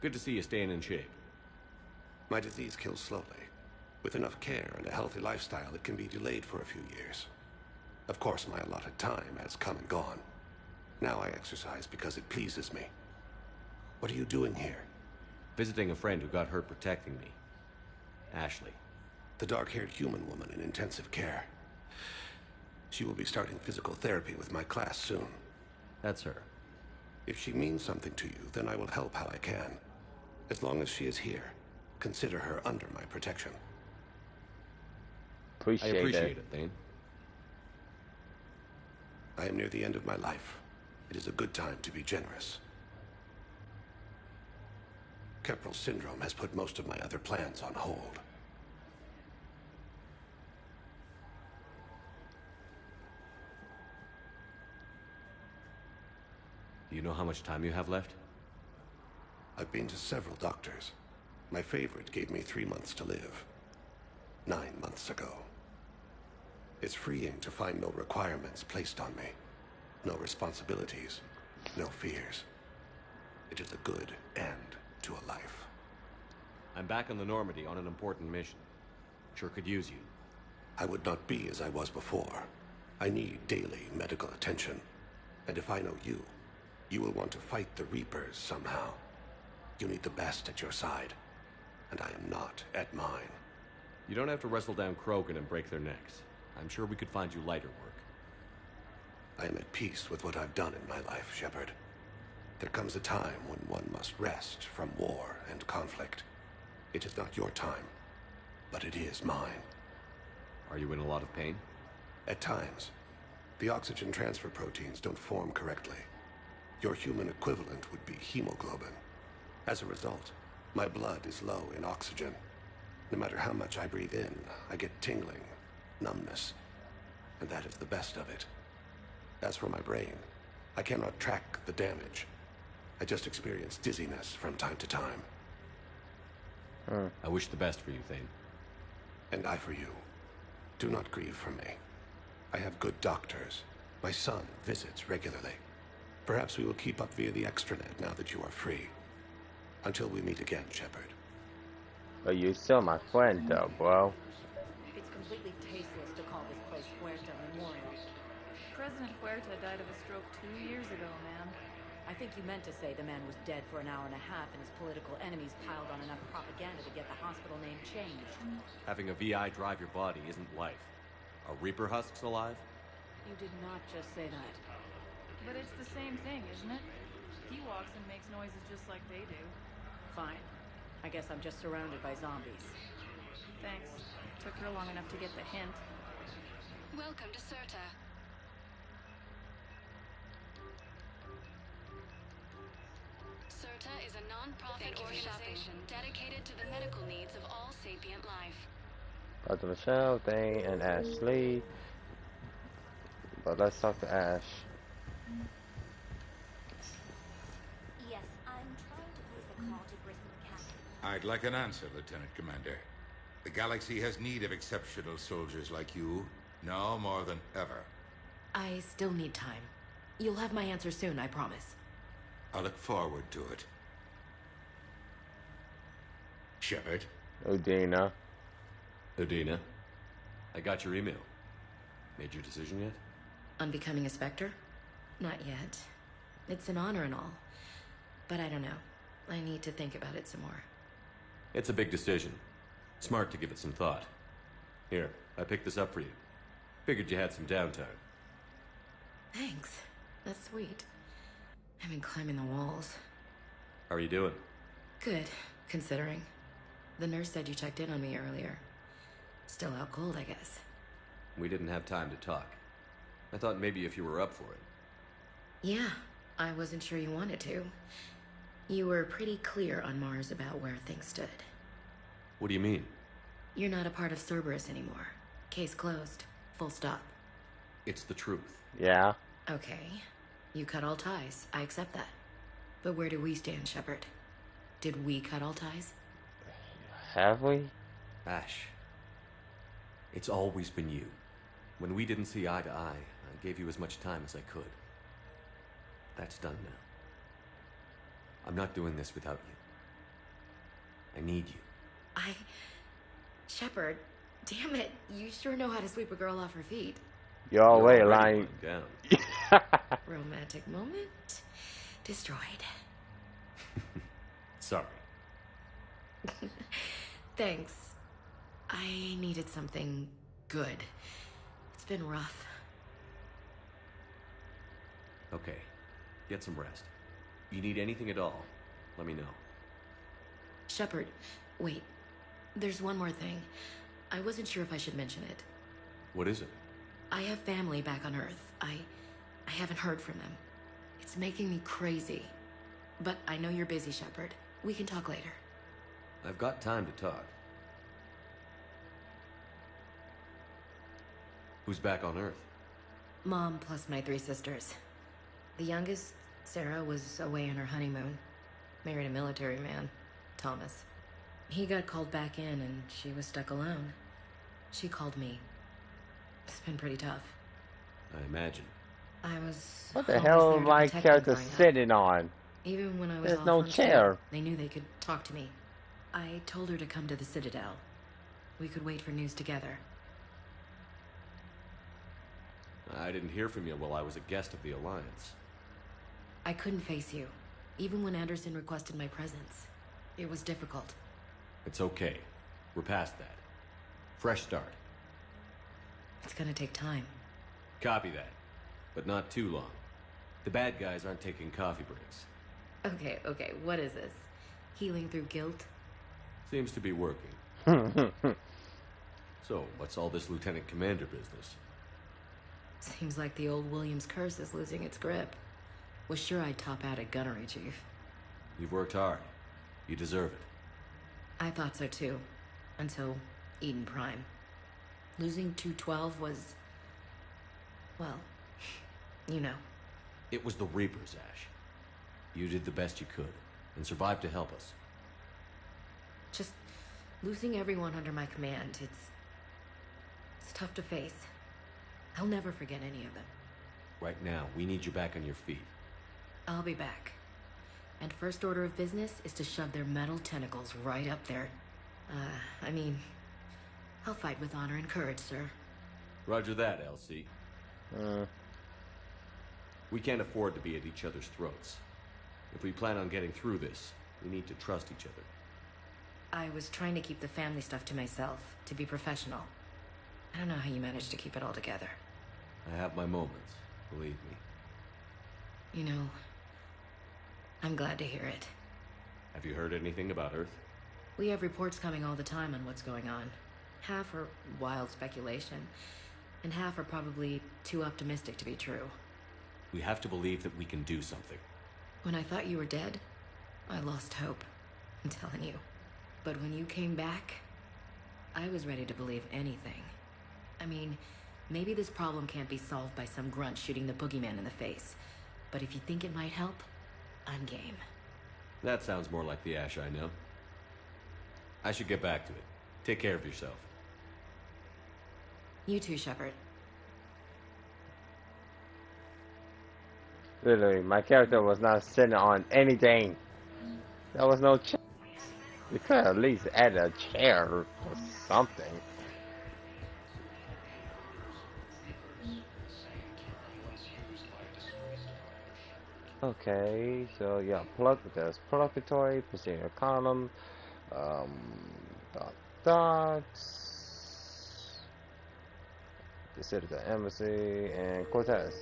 Good to see you staying in shape. My disease kills slowly. With enough care and a healthy lifestyle, it can be delayed for a few years. Of course, my allotted time has come and gone. Now I exercise because it pleases me. What are you doing here? Visiting a friend who got hurt protecting me. Ashley. The dark-haired human woman in intensive care. She will be starting physical therapy with my class soon. That's her. If she means something to you, then I will help how I can. As long as she is here, consider her under my protection. I appreciate it, Thane. I am near the end of my life. It is a good time to be generous. Keppel syndrome has put most of my other plans on hold. Do you know how much time you have left? I've been to several doctors. My favorite gave me 3 months to live. 9 months ago. It's freeing to find no requirements placed on me. No responsibilities. No fears. It is a good end to a life. I'm back on the Normandy on an important mission. Sure could use you. I would not be as I was before. I need daily medical attention. And if I know you, you will want to fight the Reapers somehow. You need the best at your side. And I am not at mine. You don't have to wrestle down Krogan and break their necks. I'm sure we could find you lighter work. I am at peace with what I've done in my life, Shepard. There comes a time when one must rest from war and conflict. It is not your time, but it is mine. Are you in a lot of pain? At times. The oxygen transfer proteins don't form correctly. Your human equivalent would be hemoglobin. As a result, my blood is low in oxygen. No matter how much I breathe in, I get tingling, numbness, and that is the best of it. As for my brain, I cannot track the damage. I just experience dizziness from time to time. I wish the best for you, Thane. And I for you. Do not grieve for me. I have good doctors. My son visits regularly. Perhaps we will keep up via the extranet now that you are free. Until we meet again, Shepard. But you're still my friend, though, bro. It's completely tasteless to call this place Huerta Memorial. President Huerta died of a stroke 2 years ago, man. I think you meant to say the man was dead for an hour and a half and his political enemies piled on enough propaganda to get the hospital name changed. Having a VI drive your body isn't life. Are Reaper husks alive? You did not just say that. But it's the same thing, isn't it? He walks and makes noises just like they do. Fine. I guess I'm just surrounded by zombies. Thanks. Took her long enough to get the hint. Welcome to Serta. Serta is a non-profit organization dedicated to the medical needs of all sapient life. Dr. Michelle, Thane, and Ashley. But let's talk to Ash. Yes, I'm trying to place a call to Grissom Captain. I'd like an answer, Lieutenant Commander. The galaxy has need of exceptional soldiers like you, now more than ever. I still need time. You'll have my answer soon, I promise. I look forward to it. Shepard? Udina. Udina, I got your email. Made your decision yet? On becoming a Spectre? Not yet. It's an honor and all. But I don't know. I need to think about it some more. It's a big decision. Smart to give it some thought. Here, I picked this up for you. Figured you had some downtime. Thanks. That's sweet. I've been climbing the walls. How are you doing? Good, considering. The nurse said you checked in on me earlier. Still out cold, I guess. We didn't have time to talk. I thought maybe if you were up for it. Yeah, I wasn't sure you wanted to. You were pretty clear on Mars about where things stood. What do you mean? You're not a part of Cerberus anymore. Case closed. Full stop. It's the truth. Yeah. Okay. You cut all ties. I accept that. But where do we stand, Shepard? Did we cut all ties? Have we? Ash. It's always been you. When we didn't see eye to eye, I gave you as much time as I could. That's done now. I'm not doing this without you. I need you. Shepard, damn it, you sure know how to sweep a girl off her feet. Yo, wait, lying. Down. Romantic moment destroyed. Sorry. Thanks. I needed something good. It's been rough. Okay, get some rest. If you need anything at all, let me know. Shepard, wait. There's one more thing. I wasn't sure if I should mention it. What is it? I have family back on Earth. I haven't heard from them. It's making me crazy. But I know you're busy, Shepard. We can talk later. I've got time to talk. Who's back on Earth? Mom plus my 3 sisters. The youngest, Sarah, was away on her honeymoon. Married a military man, Thomas. He got called back in and she was stuck alone. She called me. It's been pretty tough. I imagine. I was What the hell am my character sitting on? Even when I was There's off no on chair. tour, they knew they could talk to me. I told her to come to the Citadel. We could wait for news together. I didn't hear from you while I was a guest of the Alliance. I couldn't face you, even when Anderson requested my presence. It was difficult. It's okay. We're past that. Fresh start. It's gonna take time. Copy that. But not too long. The bad guys aren't taking coffee breaks. Okay, what is this? Healing through guilt? Seems to be working. So, what's all this Lieutenant Commander business? Seems like the old Williams curse is losing its grip. Was sure I'd top out at gunnery, Chief. You've worked hard. You deserve it. I thought so too. Until Eden Prime. Losing 212 was... well, you know. It was the Reapers, Ash. You did the best you could, and survived to help us. Just losing everyone under my command, it's tough to face. I'll never forget any of them. Right now, we need you back on your feet. I'll be back. And first order of business is to shove their metal tentacles right up there. I mean, I'll fight with honor and courage, sir. Roger that, LC. We can't afford to be at each other's throats. If we plan on getting through this, we need to trust each other. I was trying to keep the family stuff to myself, to be professional. I don't know how you managed to keep it all together. I have my moments, believe me. You know, I'm glad to hear it. Have you heard anything about Earth? We have reports coming all the time on what's going on. Half are wild speculation, and half are probably too optimistic to be true. We have to believe that we can do something. When I thought you were dead, I lost hope. I'm telling you. But when you came back, I was ready to believe anything. I mean, maybe this problem can't be solved by some grunt shooting the boogeyman in the face. But if you think it might help, I'm game. That sounds more like the Ash I know. I should get back to it. Take care of yourself. You too, Shepard. Literally, my character was not sitting on anything. There was no chair. You could at least add a chair or something. Okay, so yeah, there's purgatory, procedure column, dots, the Citizen Embassy, and Cortez.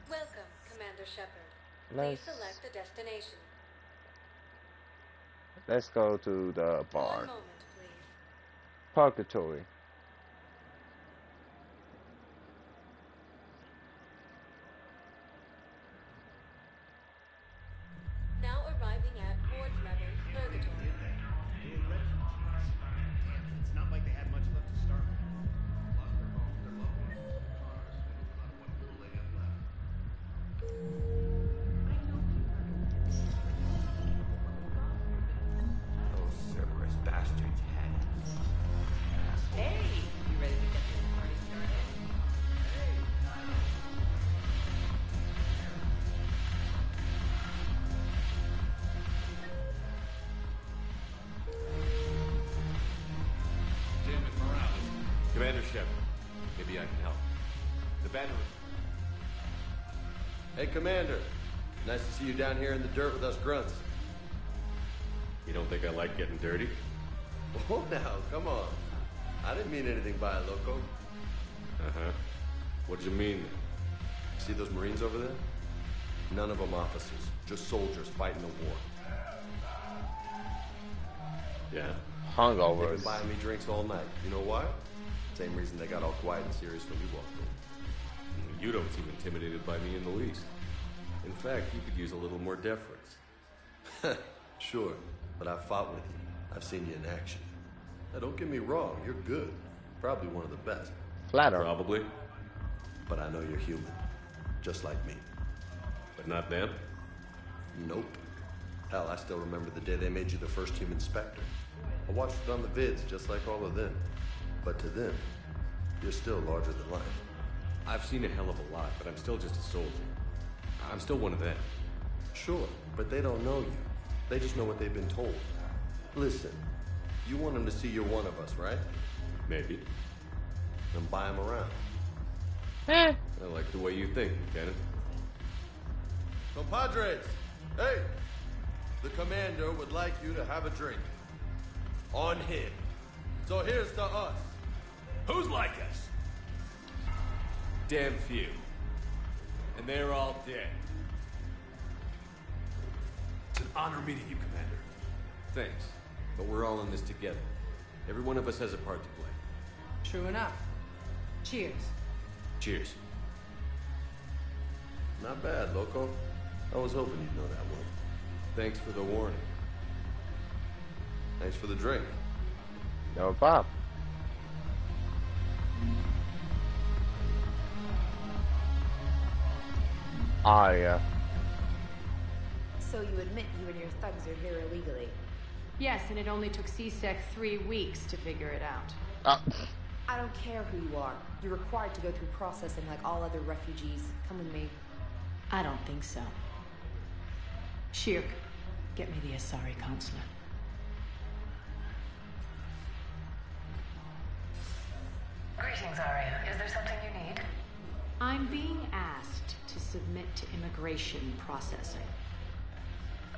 Welcome, Commander Shepard. Let's- Please select a destination. Let's go to the bar. One moment, please. Purgatory. Now arriving at Ward Level Purgatory. It's not like they had much left to start with. Lost their homes, their loved ones, their cars, and a lot of what little they have left. Those Cerberus bastards had us. maybe I can help. The battery. Hey, Commander. Nice to see you down here in the dirt with us grunts. You don't think I like getting dirty? Oh, now, come on. I didn't mean anything by it, Loco. Uh-huh. What did you mean? See those Marines over there? None of them officers, just soldiers fighting the war. Yeah. Hungovers. They've been buying me drinks all night. You know why? Same reason they got all quiet and serious when you walked in. You don't seem intimidated by me in the least. In fact, you could use a little more deference. Sure, but I've fought with you. I've seen you in action. Now, don't get me wrong, you're good. Probably one of the best. Flatter. Probably. But I know you're human. Just like me. But not them? Nope. Hell, I still remember the day they made you the first human Spectre. I watched it on the vids, just like all of them. But to them, you're still larger than life. I've seen a hell of a lot, but I'm still just a soldier. I'm still one of them. Sure, but they don't know you. They just know what they've been told. Listen, you want them to see you're one of us, right? Maybe. Then buy them around. I like the way you think, Lieutenant. Compadres, hey! The commander would like you to have a drink. On him. So here's to us. Who's like us? Damn few. And they're all dead. It's an honor meeting you, Commander. Thanks. But we're all in this together. Every one of us has a part to play. True enough. Cheers. Cheers. Not bad, Loco. I was hoping you'd know that one. Thanks for the warning. Thanks for the drink. No problem. Ah, yeah. So you admit you and your thugs are here illegally? Yes, and it only took CSEC 3 weeks to figure it out. I don't care who you are. You're required to go through processing like all other refugees. Come with me. I don't think so. Shirk, get me the Asari consulate. Greetings, Arya. Is there something you need? I'm being asked to submit to immigration processing.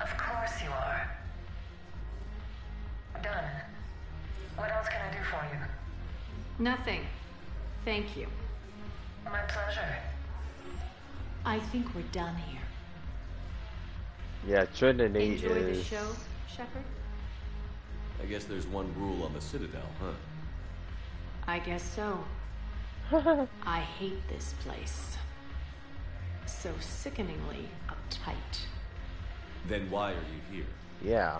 Of course you are. Done. What else can I do for you? Nothing. Thank you. My pleasure. I think we're done here. Yeah, Trinity Enjoy is... the show, Shepard? I guess there's one rule on the Citadel, huh? I guess so. I hate this place. So sickeningly uptight. Then why are you here? Yeah.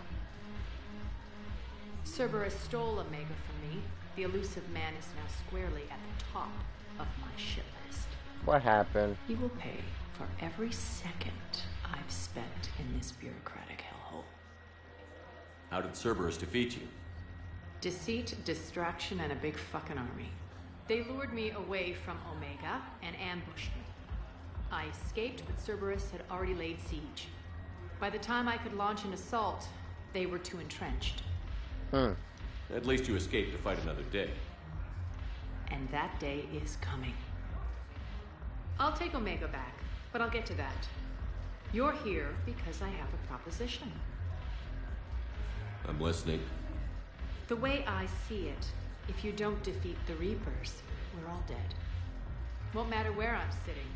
Cerberus stole Omega from me. The elusive man is now squarely at the top of my ship list. What happened? He will pay for every second I've spent in this bureaucratic hellhole. How did Cerberus defeat you? Deceit, distraction, and a big fucking army. They lured me away from Omega and ambushed me. I escaped, but Cerberus had already laid siege. By the time I could launch an assault, they were too entrenched. At least you escaped to fight another day. And that day is coming. I'll take Omega back, but I'll get to that. You're here because I have a proposition. I'm listening. The way I see it, if you don't defeat the Reapers, we're all dead. Won't matter where I'm sitting.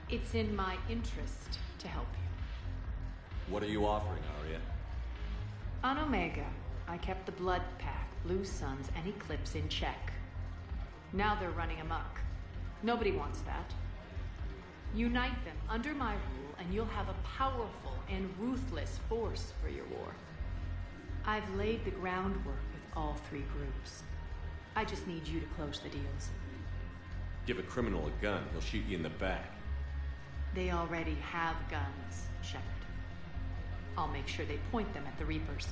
It's in my interest to help you. What are you offering, Arya? On Omega, I kept the Blood Pack, Blue Suns, and Eclipse in check. Now they're running amok. Nobody wants that. Unite them under my rule, and you'll have a powerful and ruthless force for your war. I've laid the groundwork with all 3 groups. I just need you to close the deals. Give a criminal a gun, he'll shoot you in the back. They already have guns, Shepard. I'll make sure they point them at the Reapers.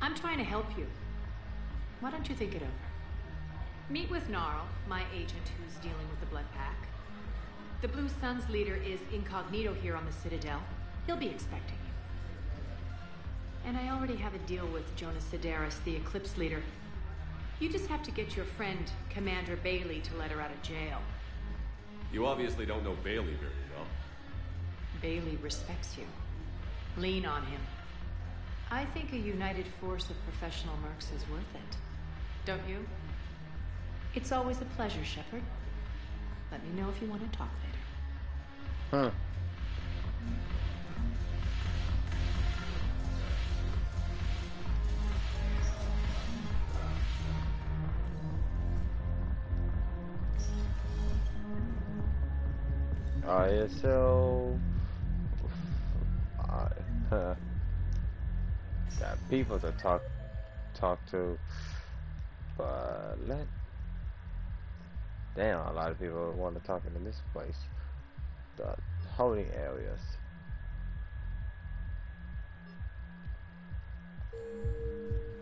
I'm trying to help you. Why don't you think it over? Meet with Gnarl, my agent who's dealing with the Blood Pack. The Blue Suns leader is incognito here on the Citadel. He'll be expecting you. And I already have a deal with Jonas Sidaris, the Eclipse leader. You just have to get your friend, Commander Bailey, to let her out of jail. You obviously don't know Bailey very well. Bailey respects you. Lean on him. I think a united force of professional mercs is worth it. Don't you? It's always a pleasure, Shepard. Let me know if you want to talk later. Huh. Alright, so got people to talk to, but damn, a lot of people want to talk in this place. The holding areas.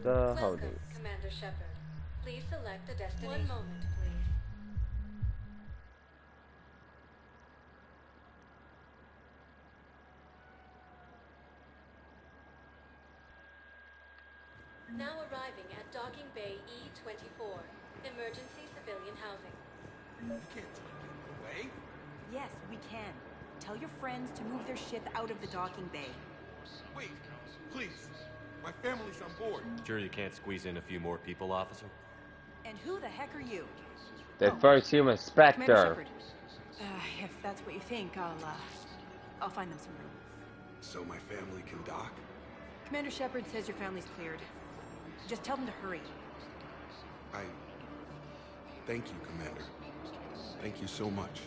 The holding. Commander Shepard. Please select a destination. One moment, please. Now arriving at Docking Bay E-24. Emergency civilian housing. You can't take it away. Yes, we can. Tell your friends to move their ship out of the docking bay. Wait, please. My family's on board. Sure you can't squeeze in a few more people, officer? And who the heck are you? The first human Commander specter. Shepard. If that's what you think, I'll find them some room. So my family can dock? Commander Shepard says your family's cleared. Just tell them to hurry. Thank you, Commander. Thank you so much.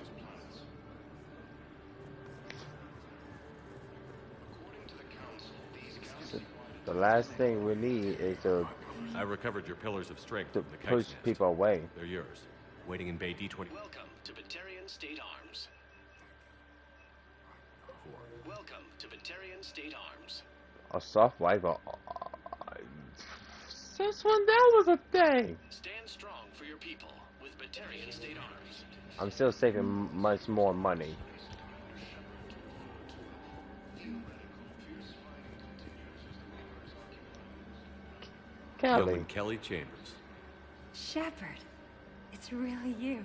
So the last thing we need is to I recovered your pillars of strength to from the push Keg's nest. people away. They're yours. Waiting in Bay D-20. Welcome to Batarian State Arms. Welcome to Batarian State Arms. A soft rifle. Since when that was a thing? Stand strong for your people with Batarian State Arms. I'm still saving much more money. Kelly. Kelly Chambers. Shepard, it's really you.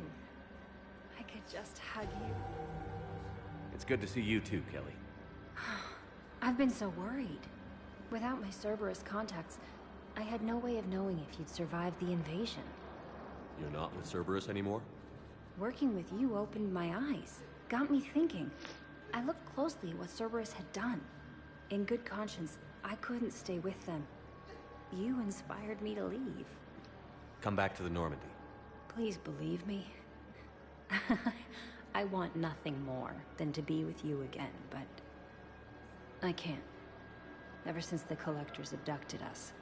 I could just hug you. It's good to see you too, Kelly. I've been so worried. Without my Cerberus contacts, I had no way of knowing if you'd survived the invasion. You're not with Cerberus anymore? Working with you opened my eyes, got me thinking. I looked closely at what Cerberus had done. In good conscience, I couldn't stay with them. You inspired me to leave. Come back to the Normandy. Please believe me. I want nothing more than to be with you again, but I can't. Ever since the Collectors abducted us,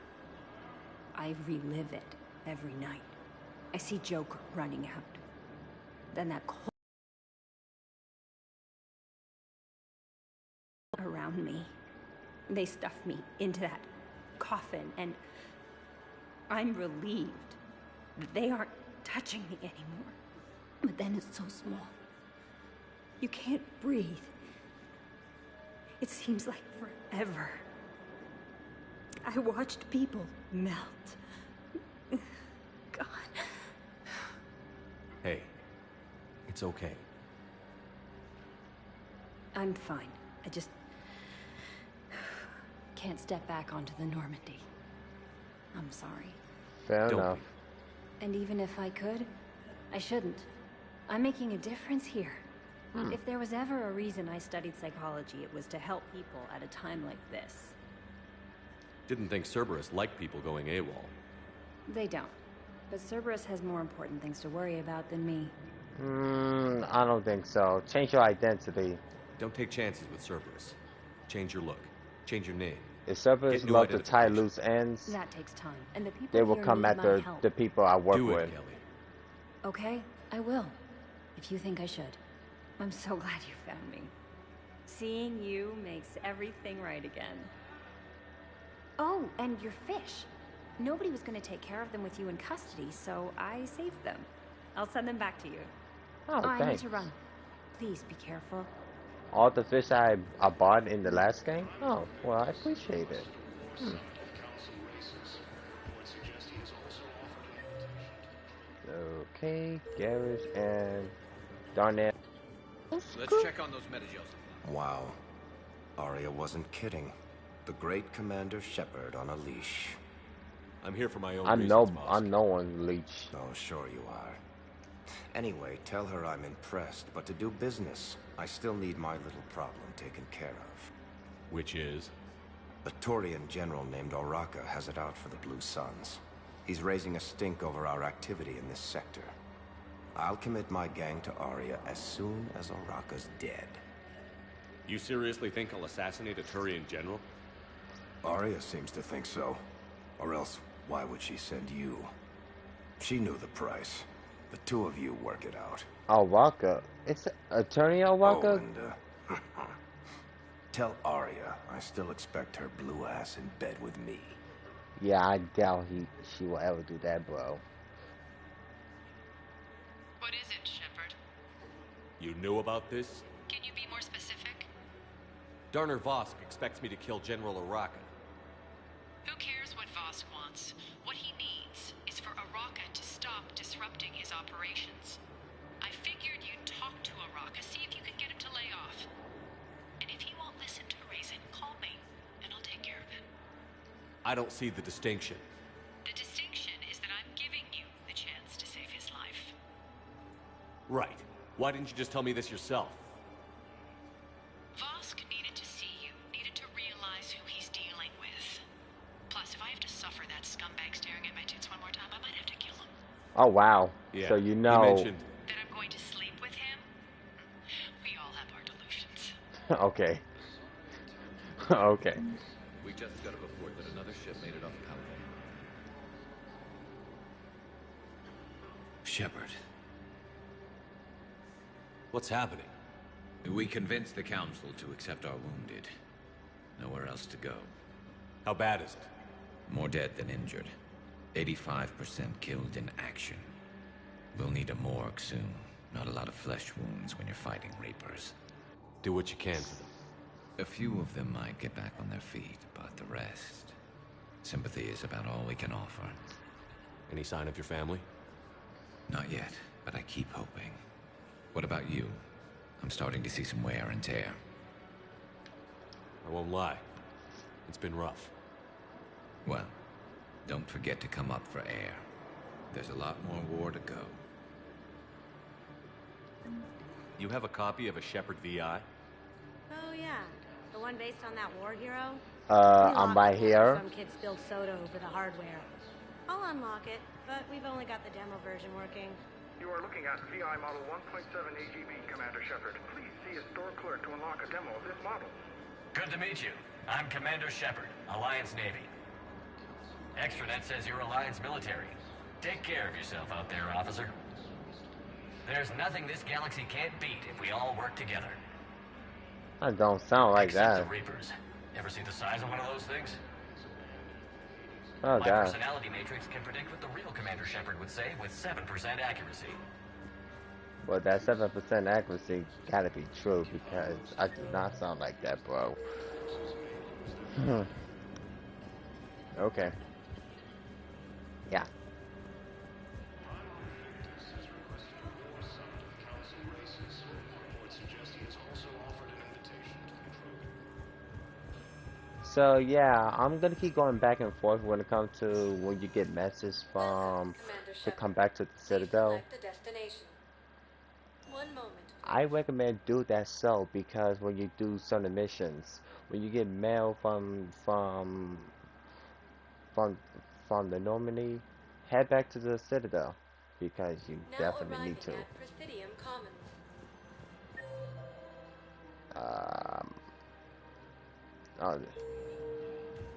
I relive it every night. I see Joker running out. Then that cold around me. They stuff me into that coffin, and I'm relieved that they aren't touching me anymore. But then it's so small. You can't breathe. It seems like forever. I watched people melt. God. Hey, it's okay. I'm fine. I just can't step back onto the Normandy. I'm sorry. Fair enough. And even if I could, I shouldn't. I'm making a difference here. If there was ever a reason I studied psychology, it was to help people at a time like this. Didn't think Cerberus liked people going AWOL. They don't. But Cerberus has more important things to worry about than me. I don't think so. Change your identity. Don't take chances with Cerberus. Change your look. Change your name. If Cerberus love to tie loose ends, That takes time, and the people they will here come need after my help. the people I work Do it, with. Kelly. Okay, I will. If you think I should. I'm so glad you found me. Seeing you makes everything right again. Oh, and your fish. Nobody was going to take care of them with you in custody, so I saved them. I'll send them back to you. Oh, I need thanks. to run. Please be careful. All the fish I bought in the last game? Oh, well, I appreciate it. Okay, Garrus and Darnell. Let's check on those medi-gel supplies. Wow. Arya wasn't kidding. The great Commander Shepard on a leash. I'm here for my own I'm reasons, Vosk. I'm no one leech. Oh, sure you are. Anyway, tell her I'm impressed, but to do business, I still need my little problem taken care of. Which is? A Turian general named Oraka has it out for the Blue Suns. He's raising a stink over our activity in this sector. I'll commit my gang to Arya as soon as Oraka's dead. You seriously think I'll assassinate a Turian general? Arya seems to think so. Or else, why would she send you? She knew the price. The two of you work it out. Oraka. It's Attorney Oraka? Oh, and, tell Arya I still expect her blue ass in bed with me. Yeah, I doubt she will ever do that, bro. What is it, Shepard? You knew about this? Can you be more specific? Darner Vosk expects me to kill General Oraka. Who cares what Vosk wants? What he needs is for Oraka to stop disrupting his operations. I figured you'd talk to Oraka, see if you could get him to lay off. And if he won't listen to reason, call me, and I'll take care of it. I don't see the distinction. The distinction is that I'm giving you the chance to save his life. Right. Why didn't you just tell me this yourself? Vosk needed to see you, needed to realize who he's dealing with. Plus, if I have to suffer that scumbag staring at my tits one more time, I might have to kill him. Oh, wow. Yeah, so you know... He mentioned... That I'm going to sleep with him? We all have our delusions. Okay. Okay. We just got a report that another ship made it off Paladin. Shepard. What's happening? We convinced the Council to accept our wounded. Nowhere else to go. How bad is it? More dead than injured. 85% killed in action. We'll need a morgue soon. Not a lot of flesh wounds when you're fighting Reapers. Do what you can for them. A few of them might get back on their feet, but the rest... Sympathy is about all we can offer. Any sign of your family? Not yet, but I keep hoping. What about you? I'm starting to see some wear and tear. I won't lie. It's been rough. Well, don't forget to come up for air. There's a lot more war to go. You have a copy of a Shepard VI? Oh yeah, the one based on that war hero? I'm by here. Some kid spilled soda over the hardware. I'll unlock it, but we've only got the demo version working. You are looking at VI Model 1.7 AGB, Commander Shepard. Please see a store clerk to unlock a demo of this model. Good to meet you. I'm Commander Shepard, Alliance Navy. Extranet says you're Alliance military. Take care of yourself out there, officer. There's nothing this galaxy can't beat if we all work together. That don't sound like Except that. the Reapers. Ever see the size of one of those things? Oh, My God. personality matrix can predict what the real Commander Shepard would say with 7% accuracy. Well, that 7% accuracy gotta be true because I do not sound like that, bro. Okay. Yeah. So yeah, I'm gonna keep going back and forth when it comes to when you get messages from to come back to the Citadel. The destination. One moment. I recommend do that so because when you do certain missions, when you get mail from the Normandy, head back to the Citadel because you definitely need to. Presidium Commons.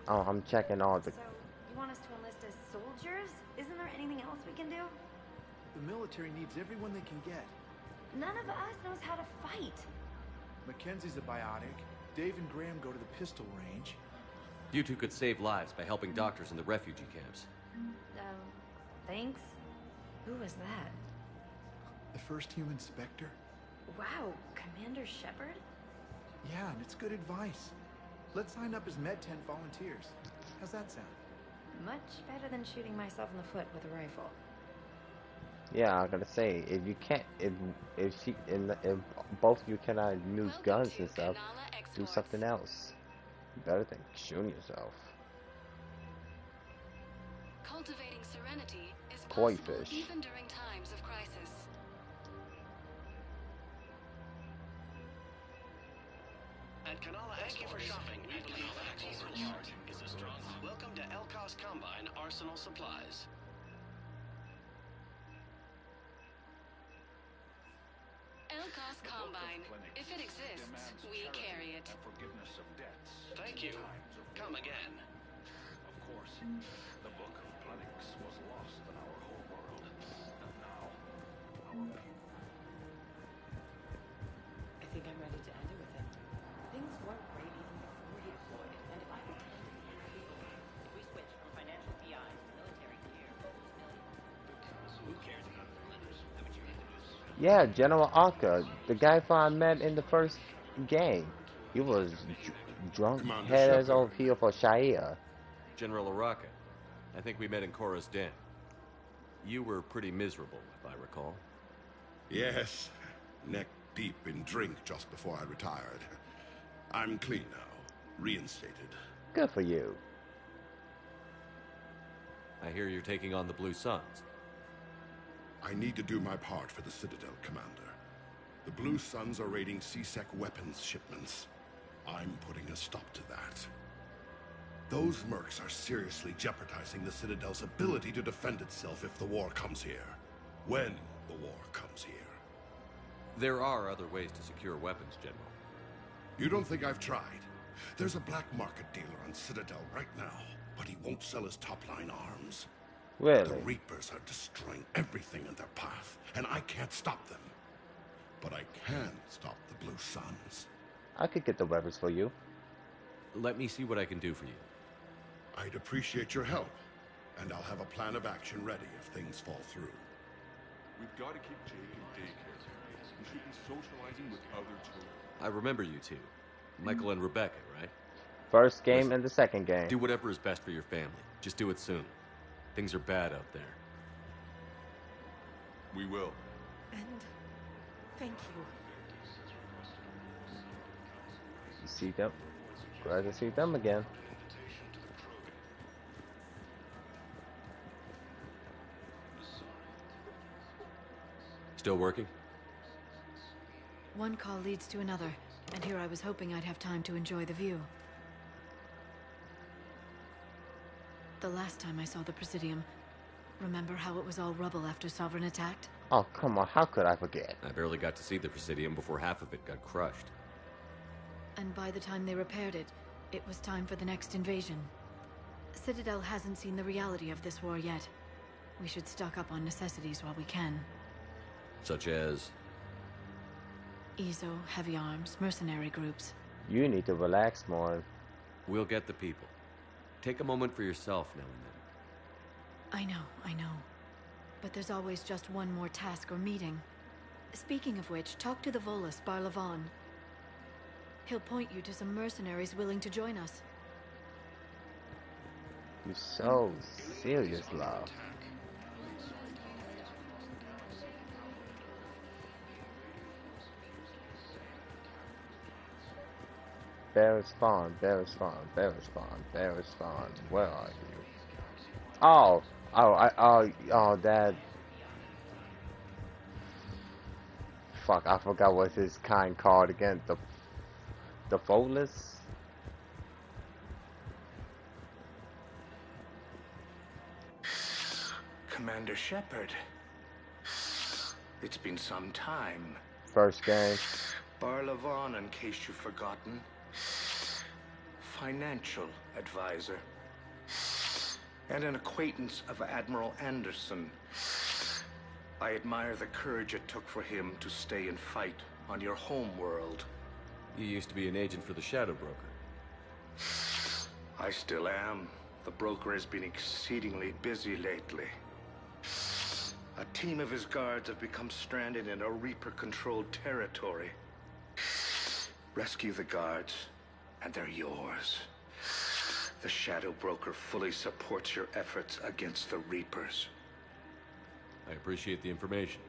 Oh, I'm checking all the. So, you want us to enlist as soldiers? Isn't there anything else we can do? The military needs everyone they can get. None of us knows how to fight. Mackenzie's a biotic. Dave and Graham go to the pistol range. You two could save lives by helping doctors in the refugee camps. Thanks. Who was that? The first human Spectre? Wow, Commander Shepard? Yeah, and it's good advice. Let's sign up as Med-10 volunteers. How's that sound? Much better than shooting myself in the foot with a rifle. Yeah, I'm gonna say if both of you cannot use guns and stuff, do something else better than shooting yourself. Cultivating serenity is Koi possible fish. even during times of crisis. At Kanala, thank you for shopping. We believe Axel's heart is a strong. Welcome to Elkos Combine Arsenal Supplies. Elkos Combine. If it exists, we carry it. Thank you. Come again. Of course, the Book of Planix was lost in our whole world. And now, our people. I think I'm ready to end it with him. Things weren't great even before he deployed, and if I could tell you if we switch from financial PI to military gear, Who cares about the lenders? Haven't you introduced? Yeah, General Aka, the guy I met in the first game. He was drunk, Commander head as Shepard. over here for Shaia. General Araka. I think we met in Korra's Den. You were pretty miserable, if I recall. Yes, neck deep in drink just before I retired. I'm clean now, reinstated. Good for you. I hear you're taking on the Blue Suns. I need to do my part for the Citadel, Commander. The Blue Suns are raiding CSEC weapons shipments. I'm putting a stop to that. Those mercs are seriously jeopardizing the Citadel's ability to defend itself if the war comes here. When the war comes here. There are other ways to secure weapons, General. You don't think I've tried? There's a black market dealer on Citadel right now, but he won't sell his top-line arms. Really? The Reapers are destroying everything in their path, and I can't stop them. But I can stop the Blue Suns. I could get the weapons for you. Let me see what I can do for you. I'd appreciate your help, and I'll have a plan of action ready if things fall through. We've got to keep Jake in daycare. We should be socializing with other children. I remember you two. Michael and Rebecca, right? First game Listen, and the second game. Do whatever is best for your family. Just do it soon. Things are bad out there. We will. and thank you. You see them? Glad to see them again. Still working? One call leads to another, and here I was hoping I'd have time to enjoy the view. The last time I saw the Presidium, remember how it was all rubble after Sovereign attacked? Oh, come on, how could I forget? I barely got to see the Presidium before half of it got crushed. And by the time they repaired it, it was time for the next invasion. Citadel hasn't seen the reality of this war yet. We should stock up on necessities while we can. Such as? EZO, heavy arms, mercenary groups. You need to relax more. We'll get the people. Take a moment for yourself now and then. I know. But there's always just one more task or meeting. Speaking of which, talk to the Volus, Barlavon. He'll point you to some mercenaries willing to join us. You're so serious, love. Barrett's Farm. Where are you? That. Fuck, I forgot what his kind called again. The Folus? Commander Shepard. It's been some time. First game. Barlavon, in case you've forgotten. Financial advisor. And an acquaintance of Admiral Anderson. I admire the courage it took for him to stay and fight on your home world. You used to be an agent for the Shadow Broker. I still am. The broker has been exceedingly busy lately. A team of his guards have become stranded in a Reaper-controlled territory. Rescue the guards, and they're yours. The Shadow Broker fully supports your efforts against the Reapers. I appreciate the information.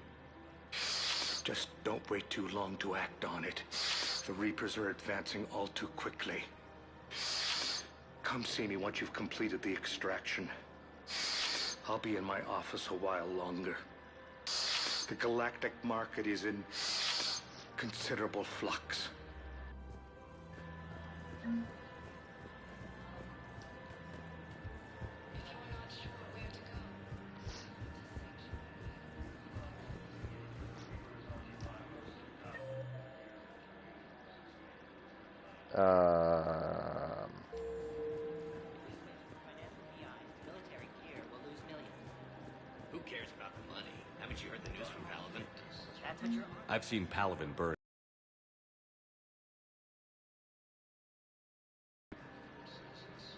Just don't wait too long to act on it. The Reapers are advancing all too quickly. Come see me once you've completed the extraction. I'll be in my office a while longer. The galactic market is in considerable flux. Who cares about the money? Haven't you heard the news from Paladin? That's what you're... I've seen Paladin burn.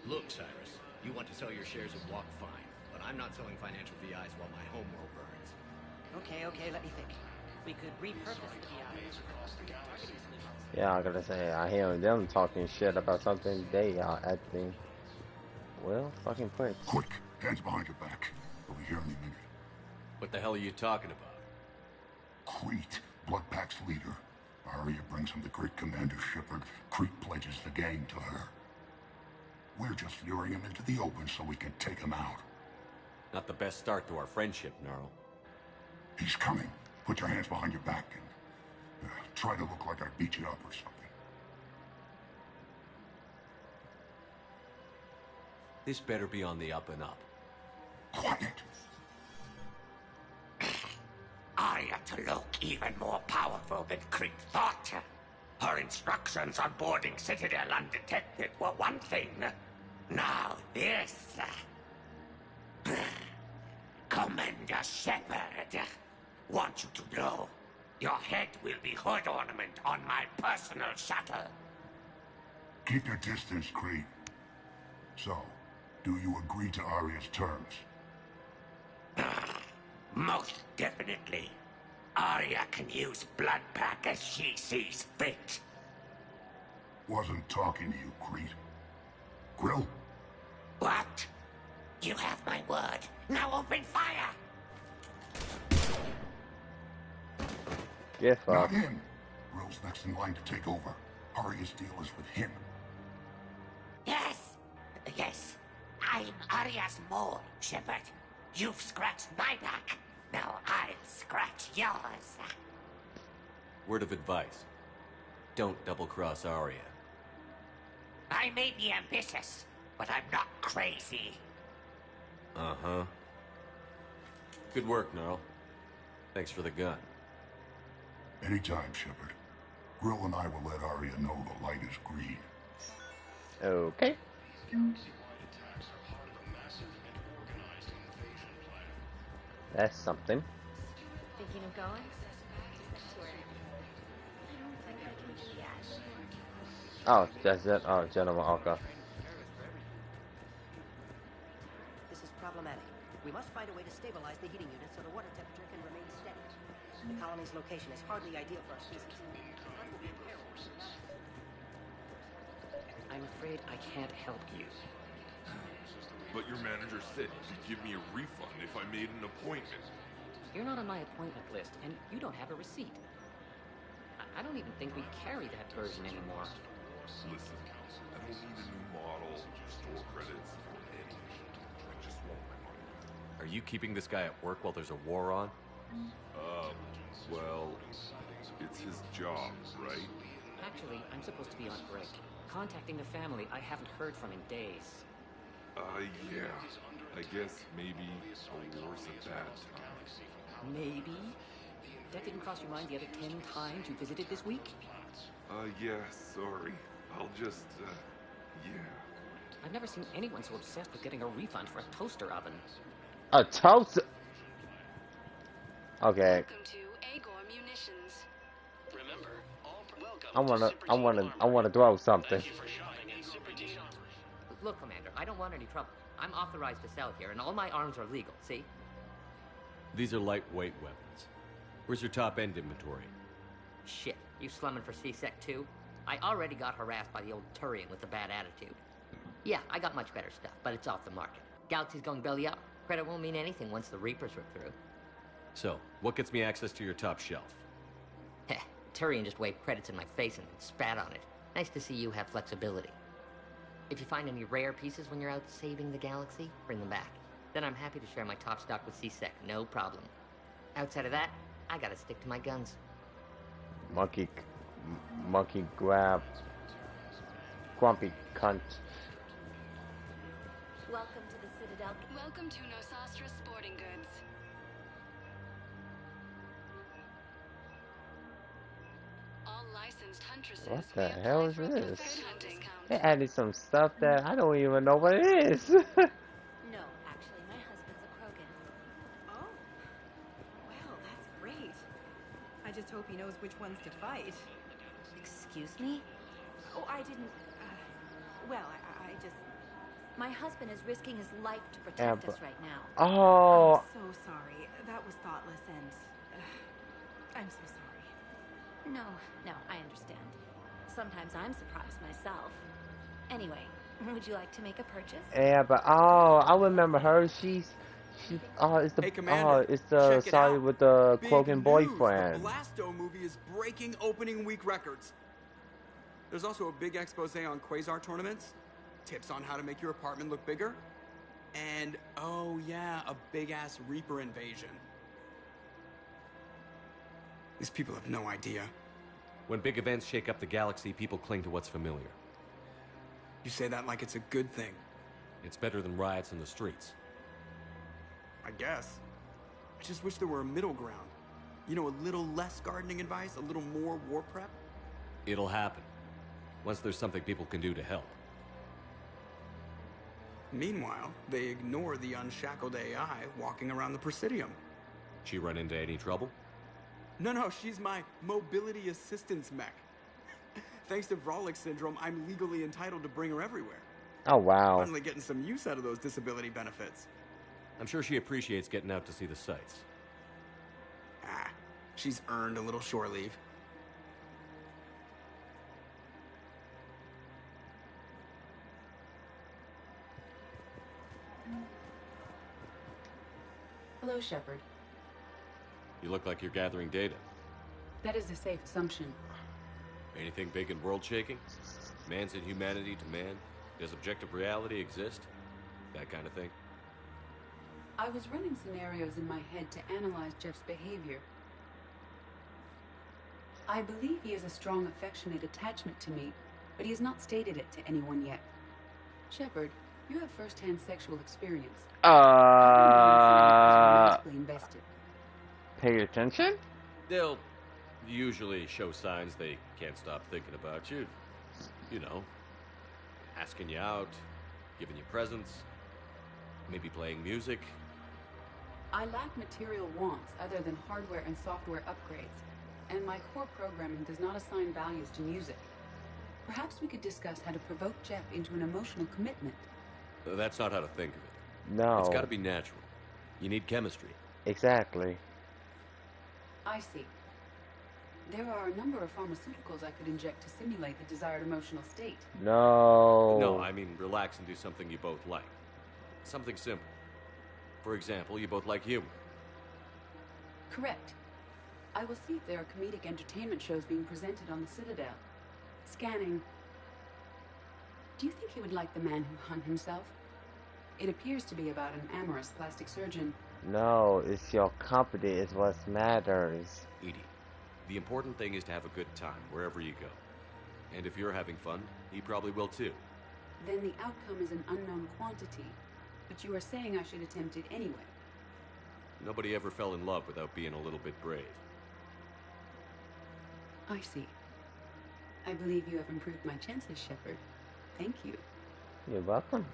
Look, Cyrus, you want to sell your shares of Walk, fine. But I'm not selling financial VIs while my homeworld burns. Okay, let me think. We could repurpose the VIs across the galaxy. Yeah, I gotta say, I hear them talking shit about something they are acting, well, fucking pricks. Quick, hands behind your back. We'll be here any minute. What the hell are you talking about? Crete, Bloodpack's leader. Arya brings him the great Commander Shepard. Crete pledges the gang to her. We're just luring him into the open so we can take him out. Not the best start to our friendship, Gnarl. He's coming. Put your hands behind your back and try to look like I beat you up or something. This better be on the up and up. Quiet. Arya to look even more powerful than Crete thought. Her instructions on boarding Citadel undetected were one thing. Now this. Commander Shepard, want you to know, your head will be hood ornament on my personal shuttle. Keep your distance, Crete. So, do you agree to Arya's terms? Most definitely. Arya can use Bloodpack as she sees fit. Wasn't talking to you, Crete. Grill? What? You have my word. Now open fire! Get Not fucked. him. Grill's next in line to take over. Arya's deal is with him. Yes. I'm Arya's mole, Shepard. You've scratched my back. Now I'll scratch yours. Word of advice. Don't double-cross Arya. I may be ambitious, but I'm not crazy. Uh-huh. Good work, Gnarl. Thanks for the gun. Anytime, Shepard. Grill and I will let Arya know the light is green. Okay. That's something. Thinking of going? I don't think I can do that. Oh, that's it. Oh, General Alka. This is problematic. We must find a way to stabilize the heating unit so the water temperature can remain steady. The colony's location is hardly ideal for our species. I'm afraid I can't help you. But your manager said he'd give me a refund if I made an appointment. You're not on my appointment list, and you don't have a receipt. I don't even think we carry that version anymore. Listen, I don't need a new model, store credits, or anything. I just want my money. Are you keeping this guy at work while there's a war on? Well, it's his job, right? Actually, I'm supposed to be on break. Contacting the family I haven't heard from in days. Yeah. I guess maybe a war's a bad time. Maybe? That didn't cross your mind the other 10 times you visited this week? Yeah, sorry. I'll just, yeah. I've never seen anyone so obsessed with getting a refund for a toaster oven. A toaster? Okay. Welcome to Agor Munitions. Remember, I wanna throw something. Look, Commander, I don't want any trouble. I'm authorized to sell here, and all my arms are legal, see? These are lightweight weapons. Where's your top-end inventory? Shit, you slumming for CSEC too? I already got harassed by the old Turian with the bad attitude. Yeah, I got much better stuff, but it's off the market. Galaxy's going belly up. Credit won't mean anything once the Reapers rip through. So, what gets me access to your top shelf? Heh, Turian just waved credits in my face and spat on it. Nice to see you have flexibility. If you find any rare pieces when you're out saving the galaxy, bring them back. Then I'm happy to share my top stock with C-Sec, no problem. Outside of that, I gotta stick to my guns. Monkey grab. Grumpy cunt. Welcome to the Citadel. Welcome to Nosastra Sporting Goods. All licensed huntresses. What the hell is this? Hunting. They added some stuff that I don't even know what it is. No, actually, my husband's a Krogan. Oh. Well, that's great. I just hope he knows which ones to fight. Excuse me? Oh, I didn't... well, I just... My husband is risking his life to protect us right now. Oh. I'm so sorry. That was thoughtless and... I'm so sorry. No, I understand. Sometimes I'm surprised myself. Anyway, would you like to make a purchase? Yeah, but I remember her. It's the Hey, Commander, it's the check it sorry out. with the Big Krogan news, boyfriend. The Blasto movie is breaking opening week records. There's also a big expose on Quasar tournaments, tips on how to make your apartment look bigger, and oh yeah, a big-ass Reaper invasion. These people have no idea. When big events shake up the galaxy, people cling to what's familiar. You say that like it's a good thing. It's better than riots in the streets. I guess. I just wish there were a middle ground. You know, a little less gardening advice, a little more war prep. It'll happen. Once there's something people can do to help. Meanwhile, they ignore the unshackled AI walking around the Presidium. She run into any trouble? No, she's my mobility assistance mech. Thanks to Vrolic syndrome, I'm legally entitled to bring her everywhere. Oh, wow. Finally getting some use out of those disability benefits. I'm sure she appreciates getting out to see the sights. Ah, she's earned a little shore leave. Hello, Shepard. You look like you're gathering data. That is a safe assumption. Anything big and world-shaking? Man's inhumanity to man? Does objective reality exist? That kind of thing? I was running scenarios in my head to analyze Jeff's behavior. I believe he has a strong affectionate attachment to me, but he has not stated it to anyone yet. Shepard, you have first-hand sexual experience. Invested. Pay attention? They'll usually show signs they can't stop thinking about you. You know, asking you out, giving you presents, maybe playing music. I lack material wants other than hardware and software upgrades, and my core programming does not assign values to music. Perhaps we could discuss how to provoke Jeff into an emotional commitment. That's not how to think of it. No. It's got to be natural. You need chemistry. Exactly. I see. There are a number of pharmaceuticals I could inject to simulate the desired emotional state. No. No, I mean relax and do something you both like. Something simple. For example, you both like humor. Correct. I will see if there are comedic entertainment shows being presented on the Citadel. Scanning. Do you think he would like The Man Who Hung Himself? It appears to be about an amorous plastic surgeon. No, it's your company is what matters. Edie, the important thing is to have a good time wherever you go. And if you're having fun, he probably will too. Then the outcome is an unknown quantity. But you are saying I should attempt it anyway. Nobody ever fell in love without being a little bit brave. I see. I believe you have improved my chances, Shepard. Thank you. You're welcome.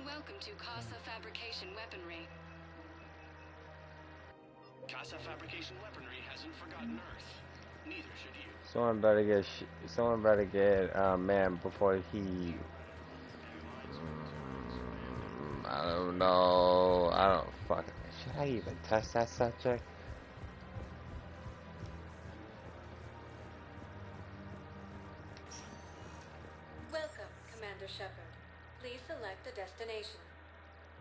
Welcome to Casa Fabrication Weaponry. Casa Fabrication Weaponry hasn't forgotten Earth. Neither should you. Someone better get man before he. I don't know. I don't fucking. Should I even touch that subject? Welcome, Commander Shepard. Please select a destination.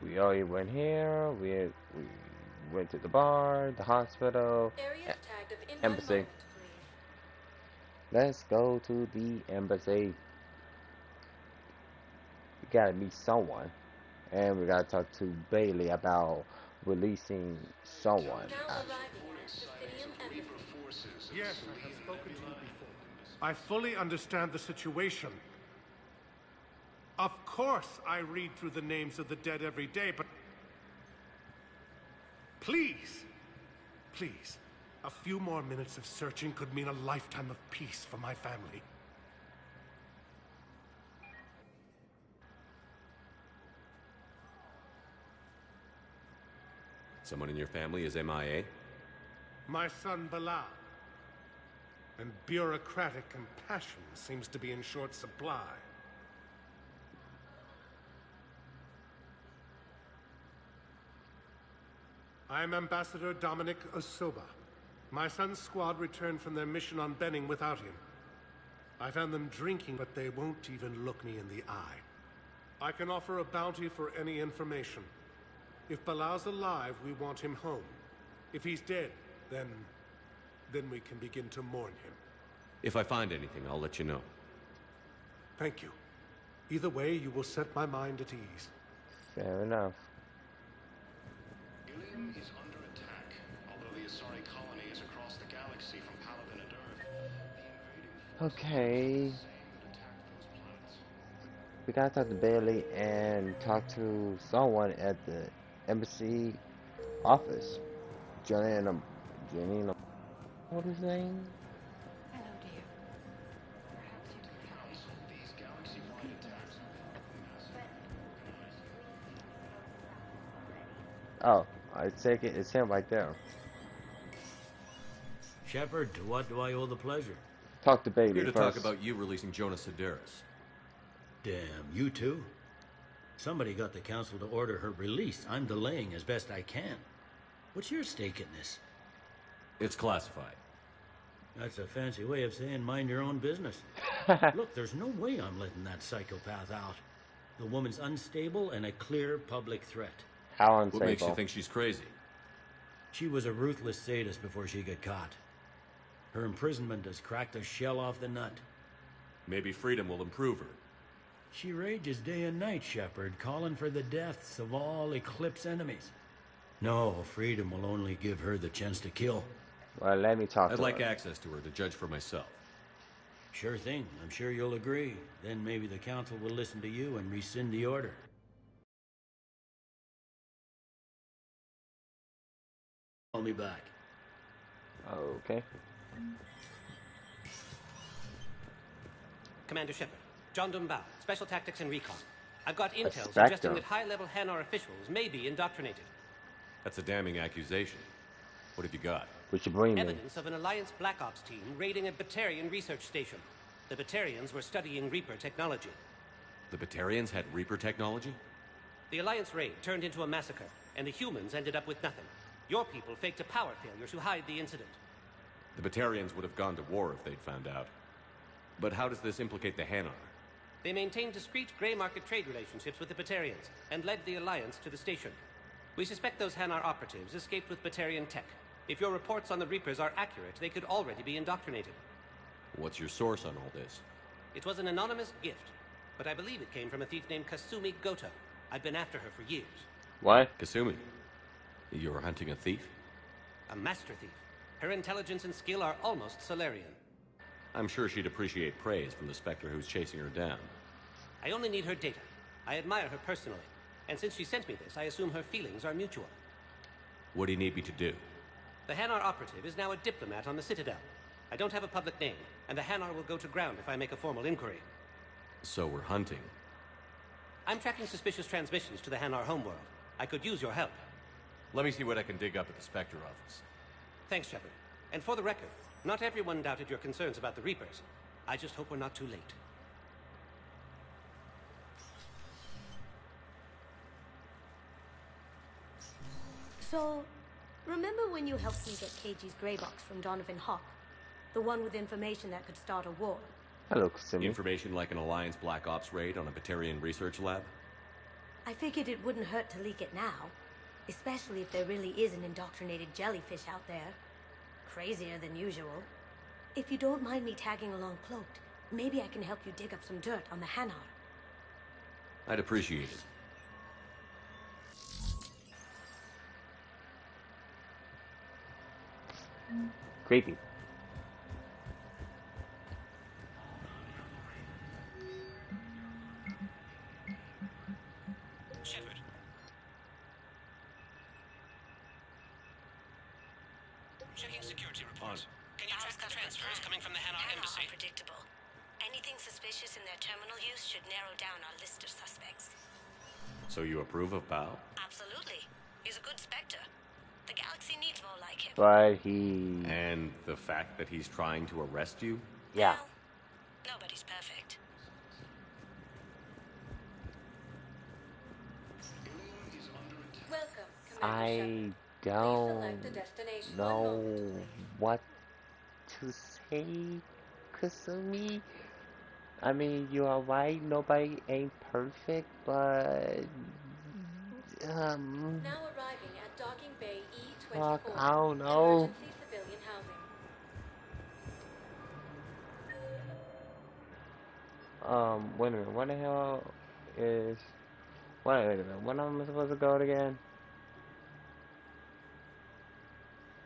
We already went here. went to the bar, the hospital, embassy. Let's go to the embassy. We gotta meet someone, and we gotta talk to Bailey about releasing someone. Yes, I have spoken to you before. I fully understand the situation. Of course, I read through the names of the dead every day, but please, please, a few more minutes of searching could mean a lifetime of peace for my family. Someone in your family is MIA? My son Bilal. And bureaucratic compassion seems to be in short supply. I am Ambassador Dominic Osoba. My son's squad returned from their mission on Benning without him. I found them drinking, but they won't even look me in the eye. I can offer a bounty for any information. If Bilal's alive, we want him home. If he's dead, then we can begin to mourn him. If I find anything, I'll let you know. Thank you. Either way, you will set my mind at ease. Fair enough. Ilium is under attack. Although the Asari colony is across the galaxy from Paladin and Earth, Okay. We gotta talk to Bailey and talk to someone at the embassy office. Janina, what is his name? Hello, dear. Oh, I take it. It's him right there. Shepard, to what do I owe the pleasure? Talk to Bailey Here to first. talk about you releasing Jonas Sedaris. Damn, you too? Somebody got the council to order her release. I'm delaying as best I can. What's your stake in this? It's classified. That's a fancy way of saying mind your own business. Look, there's no way I'm letting that psychopath out. The woman's unstable and a clear public threat. How unstable? What makes you think she's crazy? She was a ruthless sadist before she got caught. Her imprisonment has cracked the shell off the nut. Maybe freedom will improve her. She rages day and night, Shepard, calling for the deaths of all Eclipse enemies. No, freedom will only give her the chance to kill. Well, let me talk I'd to like her. access to her to judge for myself. Sure thing. I'm sure you'll agree. Then maybe the council will listen to you and rescind the order. Call me back. Okay. Commander Shepard, John Dumbau, Special Tactics and Recon. I've got intel Spectre. suggesting that high-level Hanar officials may be indoctrinated. That's a damning accusation. What have you got? What you bring me? Evidence of an Alliance Black Ops team raiding a Batarian research station. The Batarians were studying Reaper technology. The Batarians had Reaper technology? The Alliance raid turned into a massacre, and the humans ended up with nothing. Your people faked a power failure to hide the incident. The Batarians would have gone to war if they'd found out. But how does this implicate the Hanar? They maintained discreet gray market trade relationships with the Batarians and led the Alliance to the station. We suspect those Hanar operatives escaped with Batarian tech. If your reports on the Reapers are accurate, they could already be indoctrinated. What's your source on all this? It was an anonymous gift, but I believe it came from a thief named Kasumi Goto. I've been after her for years. What? Kasumi? You're hunting a thief? A master thief. Her intelligence and skill are almost Solarian. I'm sure she'd appreciate praise from the Spectre who's chasing her down. I only need her data. I admire her personally. And since she sent me this, I assume her feelings are mutual. What do you need me to do? The Hanar operative is now a diplomat on the Citadel. I don't have a public name, and the Hanar will go to ground if I make a formal inquiry. So we're hunting. I'm tracking suspicious transmissions to the Hanar homeworld. I could use your help. Let me see what I can dig up at the Spectre office. Thanks, Shepard. And for the record, not everyone doubted your concerns about the Reapers. I just hope we're not too late. So, remember when you helped me get KG's grey box from Donovan Hawk? The one with information that could start a war? Hello, Kasumi. Information like an Alliance Black Ops raid on a Batarian research lab? I figured it wouldn't hurt to leak it now. Especially if there really is an indoctrinated jellyfish out there. Crazier than usual. If you don't mind me tagging along cloaked, maybe I can help you dig up some dirt on the Hanar. I'd appreciate it. Creepy. Shepard. Checking security reports. Can you track the transfers coming from the Hanar embassy? Unpredictable. Anything suspicious in their terminal use should narrow down our list of suspects. So you approve of Bao? Absolutely. He's a good Spectre. The galaxy needs more like him. But he... And the fact that he's trying to arrest you? Yeah. Nobody's perfect. Welcome, I don't know what to say, Kasumi. I mean, you are right, nobody ain't perfect, but... Now arriving at Docking Bay E24. Fuck, I don't know. Emergency civilian housing. Wait a minute, what the hell is... Wait a minute, when am I supposed to go again?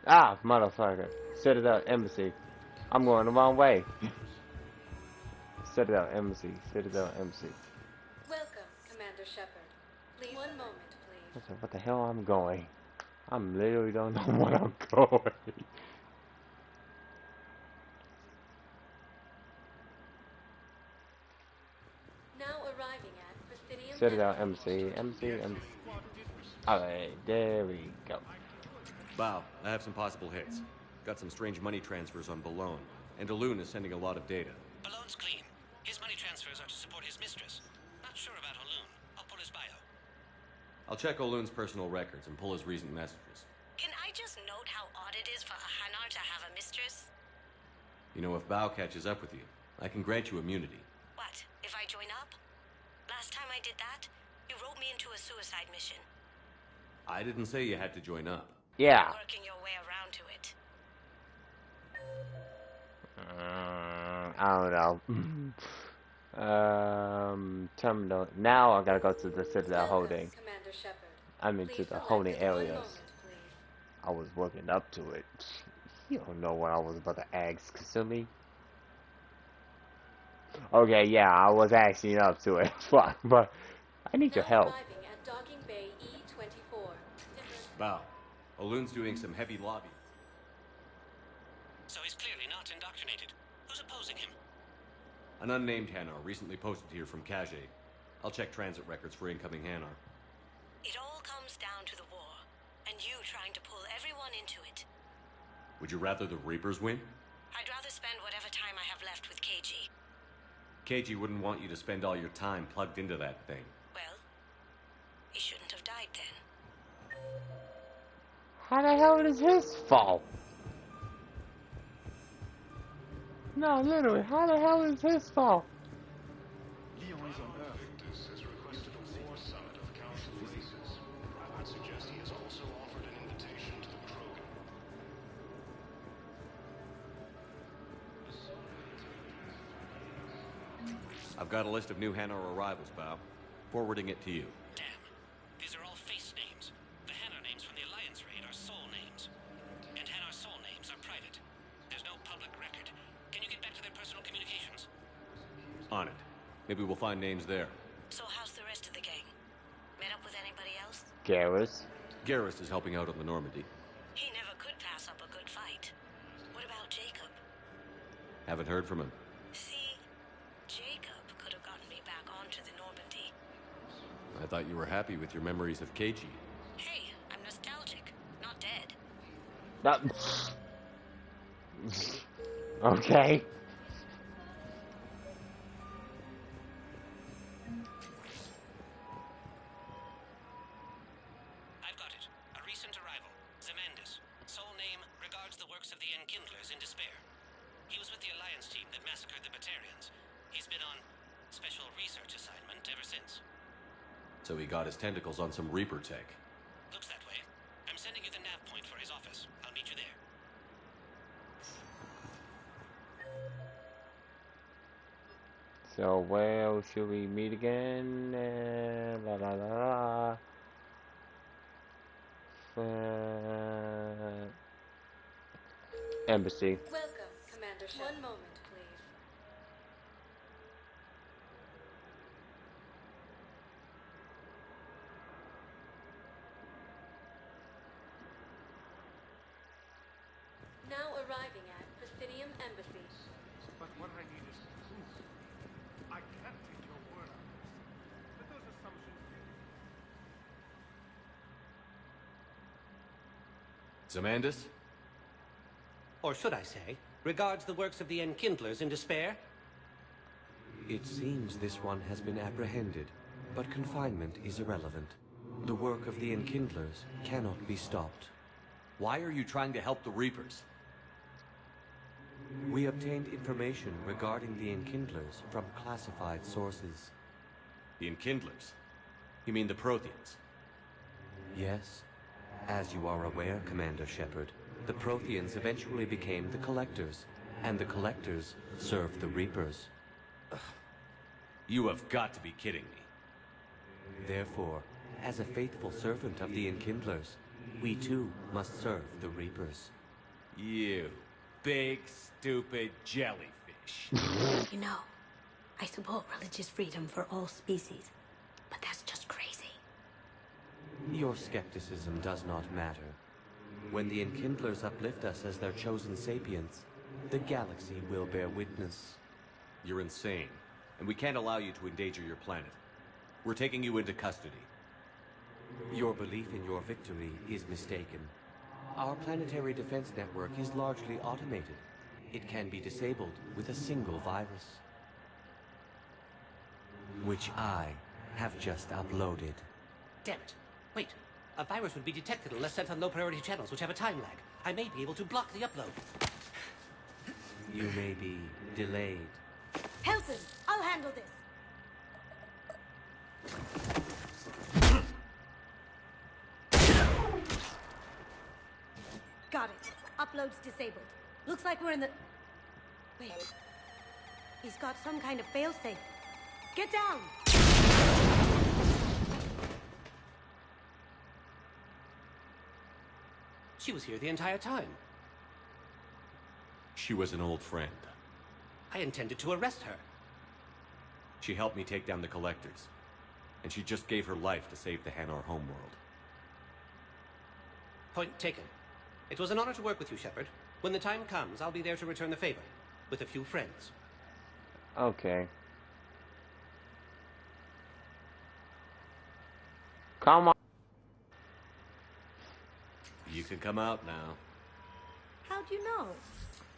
Ah, motherfucker. Citadel Embassy. I'm going the wrong way. Citadel Embassy. Citadel Embassy. Welcome, Commander Shepard. Please, one moment, please. What the hell I'm going? I'm literally don't know where I'm going. Now arriving at Presidium Citadel Embassy. Embassy. Alright, there we go. Bao, I have some possible hits. Got some strange money transfers on Balone, and Daloon is sending a lot of data. Balone's clean. His money transfers are to support his mistress. Not sure about Haloon. I'll pull his bio. I'll check Oloon's personal records and pull his recent messages. Can I just note how odd it is for a Hanar to have a mistress? You know, if Bao catches up with you, I can grant you immunity. What, if I join up? Last time I did that, you wrote me into a suicide mission. I didn't say you had to join up. Yeah. Working your way around to it. I don't know. Terminal. Now I gotta go to the Citadel holding. Commander Shepard. I mean to the holding areas. I was working up to it. You don't know what I was about to ask, Kasumi. Okay, yeah, I was asking up to it. Fuck, but I need your help. Arriving at Docking Bay E24. Bao, Oloon's doing some heavy lobbying. So he's clearly not indoctrinated. Who's opposing him? An unnamed Hanar recently posted here from Kage. I'll check transit records for incoming Hanar. It all comes down to the war, and you trying to pull everyone into it. Would you rather the Reapers win? I'd rather spend whatever time I have left with KG. KG wouldn't want you to spend all your time plugged into that thing. Well, he shouldn't have died then. How the hell is his fault? No, literally, how the hell is his fault? Victus has requested a war summit of council races. I would suggest he has also offered an invitation to the Krogan. I've got a list of new Hanar arrivals, Bao. Forwarding it to you. Damn. These are all face names. The Hanar names from the Alliance raid are soul names. And Hanar soul names are private. There's no public record. Can you get back to their personal communications? On it. Maybe we'll find names there. So how's the rest of the gang? Met up with anybody else? Garrus. Garrus is helping out on the Normandy. He never could pass up a good fight. What about Jacob? Haven't heard from him. See, Jacob could have gotten me back onto the Normandy. I thought you were happy with your memories of KG. Hey, I'm nostalgic, not dead. Okay. I've got it. A recent arrival. Zemandis. Soul name regards the works of the Enkindlers in despair. He was with the Alliance team that massacred the Batarians. He's been on special research assignment ever since. So he got his tentacles on some Reaper tech. Looks that way. So where should we meet again? La la la la. Embassy. Welcome, Commander Shepard. One moment, please. Now arriving at Presidium Embassy. But what I need is proof. I can't take your word on this. But those assumptions... Zamandis? Or should I say, regards the works of the Enkindlers in despair? It seems this one has been apprehended, but confinement is irrelevant. The work of the Enkindlers cannot be stopped. Why are you trying to help the Reapers? We obtained information regarding the Enkindlers from classified sources. The Enkindlers? You mean the Protheans? Yes. As you are aware, Commander Shepard, the Protheans eventually became the Collectors, and the Collectors served the Reapers. You have got to be kidding me. Therefore, as a faithful servant of the Enkindlers, we too must serve the Reapers. You big, stupid jellyfish. You know, I support religious freedom for all species, but that's just crazy. Your skepticism does not matter. When the Enkindlers uplift us as their chosen sapients, the galaxy will bear witness. You're insane, and we can't allow you to endanger your planet. We're taking you into custody. Your belief in your victory is mistaken. Our planetary defense network is largely automated. It can be disabled with a single virus, which I have just uploaded. Damn it. Wait. A virus would be detected unless sent on low-priority channels, which have a time lag. I may be able to block the upload. You may be delayed. Helton, I'll handle this. Got it. Upload's disabled. Looks like we're in the... Wait. He's got some kind of failsafe. Get down! She was here the entire time. She was an old friend. I intended to arrest her. She helped me take down the Collectors. And she just gave her life to save the Hanar homeworld. Point taken. It was an honor to work with you, Shepard. When the time comes, I'll be there to return the favor. With a few friends. Okay. Come on. You can come out now. How'd you know?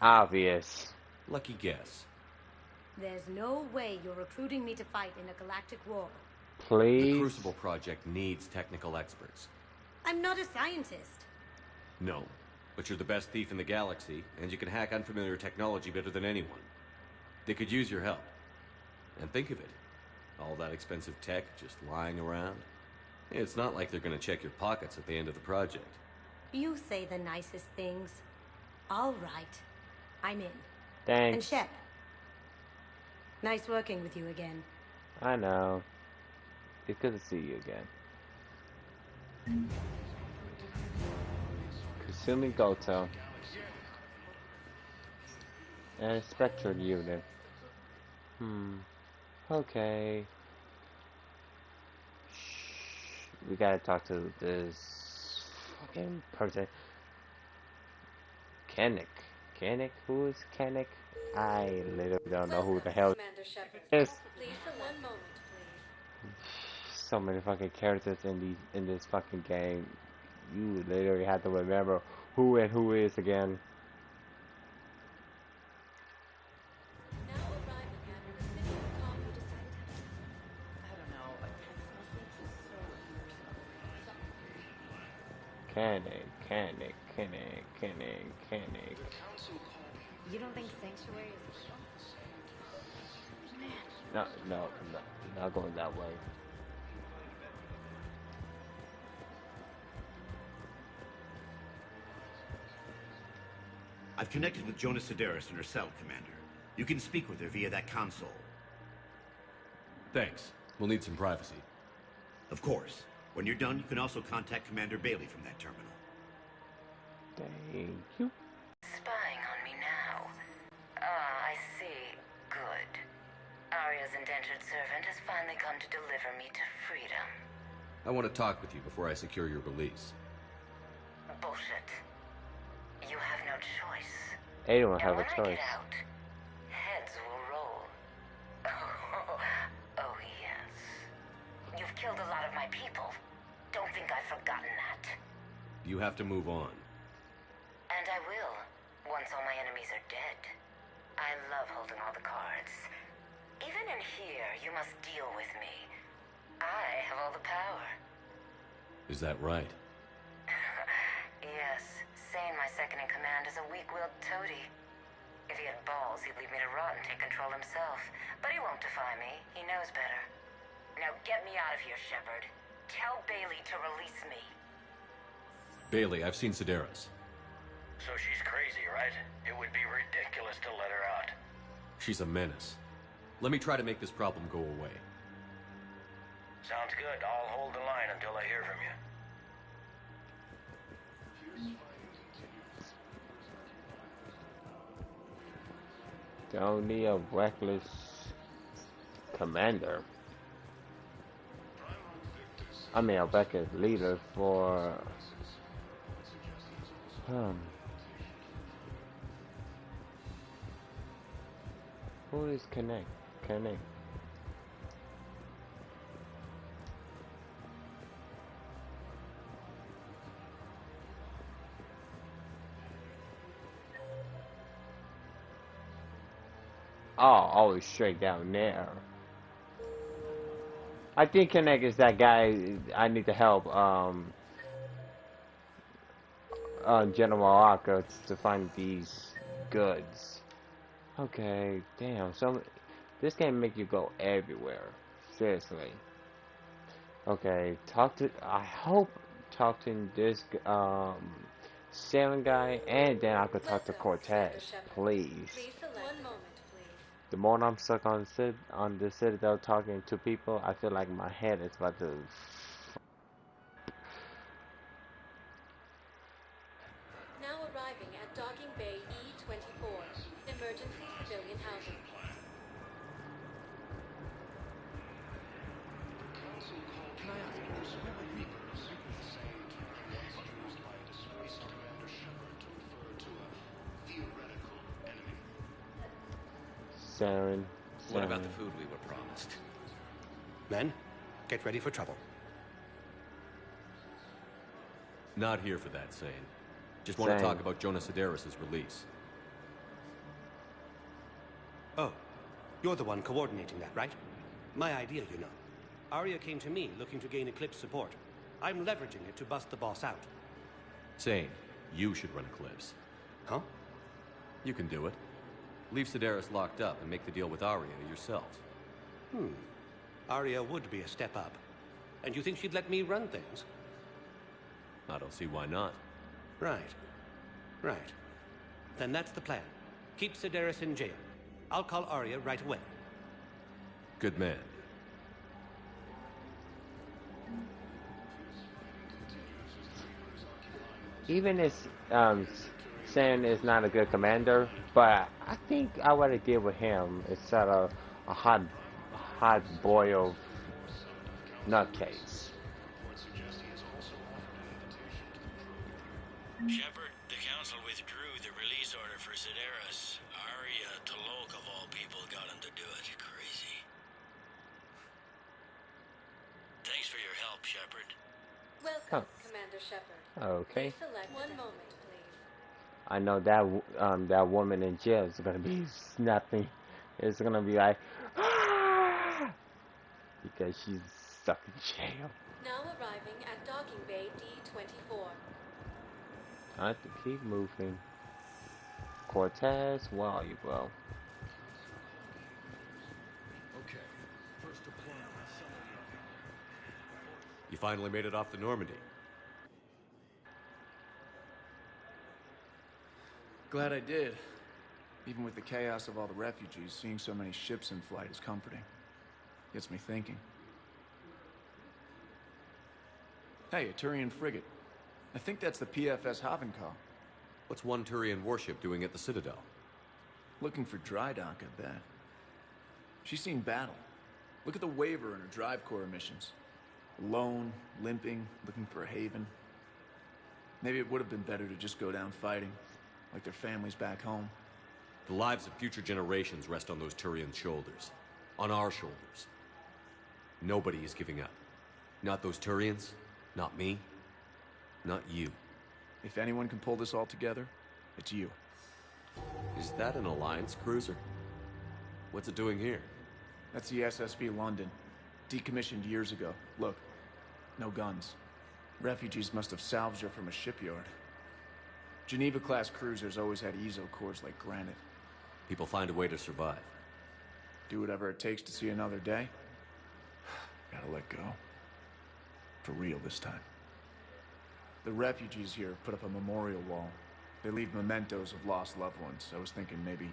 Obvious. Lucky guess. There's no way you're recruiting me to fight in a galactic war. Please? The Crucible Project needs technical experts. I'm not a scientist. No, but you're the best thief in the galaxy, and you can hack unfamiliar technology better than anyone. They could use your help. And think of it. All that expensive tech just lying around. It's not like they're gonna check your pockets at the end of the project. You say the nicest things. All right. I'm in. Thanks. And Shep. Nice working with you again. I know. It's good to see you again. Consuming Goto. And a Spectral unit. Okay. Shh. We gotta talk to this fucking person. Kennick. Kennick? Who is Kennick? I literally don't know who the hell Commander Shepard. is. Please, for one moment, please. So many fucking characters in this fucking game. You literally have to remember who and who is again. Now arriving at Presidium Computer Center. I don't know. A text message is so Kennick. You don't think Sanctuary is real? No, not going that way. I've connected with Jonas Sedaris in her cell, Commander. You can speak with her via that console. Thanks. We'll need some privacy. Of course. When you're done, you can also contact Commander Bailey from that terminal. Thank you. Spying on me now. Ah, I see. Good. Arya's indentured servant has finally come to deliver me to freedom. I want to talk with you before I secure your release. Bullshit. You have no choice. They don't have and a when choice. I get out, heads will roll. Oh, yes. You've killed a lot of my people. Don't think I've forgotten that. You have to move on. And I will, once all my enemies are dead. I love holding all the cards. Even in here, you must deal with me. I have all the power. Is that right? Yes, Sane, my second-in-command, is a weak-willed toady. If he had balls, he'd leave me to rot and take control himself. But he won't defy me. He knows better. Now get me out of here, Shepard. Tell Bailey to release me. Bailey, I've seen Sedaris. So she's crazy, right? It would be ridiculous to let her out. She's a menace. Let me try to make this problem go away. Sounds good. I'll hold the line until I hear from you. Don't need a reckless commander. I mean, a reckless leader for. Who is Connect? Connect. Oh, straight down there. I think Connect is that guy I need to help, General Arca to find these goods. Okay, damn, this game make you go everywhere. Seriously. Okay, I hope talk to this, Sailing guy, and then I could talk to Cortez, please. One moment, please. The more I'm stuck on the Citadel talking to people, I feel like my head is about to. Now arriving at Docking Bay E-24, emergency civilian housing. Can I ask, where are Reapers? Used by a disgraced Commander Shepard to refer to a theoretical enemy. Saren. What about the food we were promised? Men, get ready for trouble. Not here for that, Sane. Just want to talk about Jonas Sedaris' release. Oh, you're the one coordinating that, right? My idea, you know. Arya came to me looking to gain Eclipse support. I'm leveraging it to bust the boss out. Sane, you should run Eclipse. Huh? You can do it. Leave Sedaris locked up and make the deal with Arya yourself. Arya would be a step up. And you think she'd let me run things? I don't see why not. Right. Right. Then that's the plan. Keep Sedaris in jail. I'll call Arya right away. Good man. Even if Saren is not a good commander, but I think I want to deal with him instead of a hot boiled nutcase. Shepard, the Council withdrew the release order for Sedaris. Arya Talok, of all people, got him to do it. Crazy. Thanks for your help, Shepard. Welcome, Commander Shepard. Okay. Select one moment, please. I know that that woman in jail is gonna be snapping. It's gonna be like, ah! Because she's stuck in jail. Now arriving at Docking Bay D-24. I have to keep moving. Cortez, where are you, bro? Okay, first deployment. You finally made it off the Normandy. Glad I did. Even with the chaos of all the refugees, seeing so many ships in flight is comforting. Gets me thinking. Hey, a Turian frigate. I think that's the PFS Havenkal. What's one Turian warship doing at the Citadel? Looking for dry dock, I bet. She's seen battle. Look at the waiver in her drive core missions. Alone, limping, looking for a haven. Maybe it would have been better to just go down fighting, like their families back home. The lives of future generations rest on those Turian shoulders. On our shoulders. Nobody is giving up. Not those Turians, not me, not you. If anyone can pull this all together, it's you. Is that an Alliance cruiser? What's it doing here? That's the SSV London. Decommissioned years ago. Look, no guns. Refugees must have salvaged her from a shipyard. Geneva-class cruisers always had eezo cores like granite. People find a way to survive. Do whatever it takes to see another day. Gotta let go. For real this time. The refugees here put up a memorial wall. They leave mementos of lost loved ones. I was thinking maybe...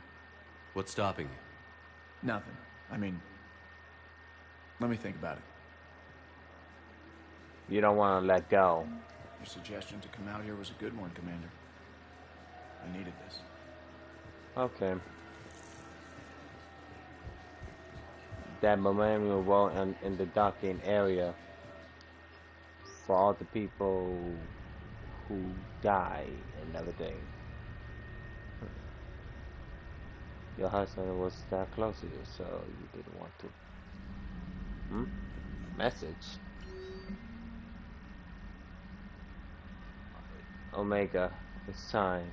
What's stopping you? Nothing. I mean... Let me think about it. You don't want to let go. Your suggestion to come out here was a good one, Commander. I needed this. Okay. That memorial wall in the docking area for all the people who die and everything. Your husband was that close to you, so you didn't want to. Message. Omega, it's time.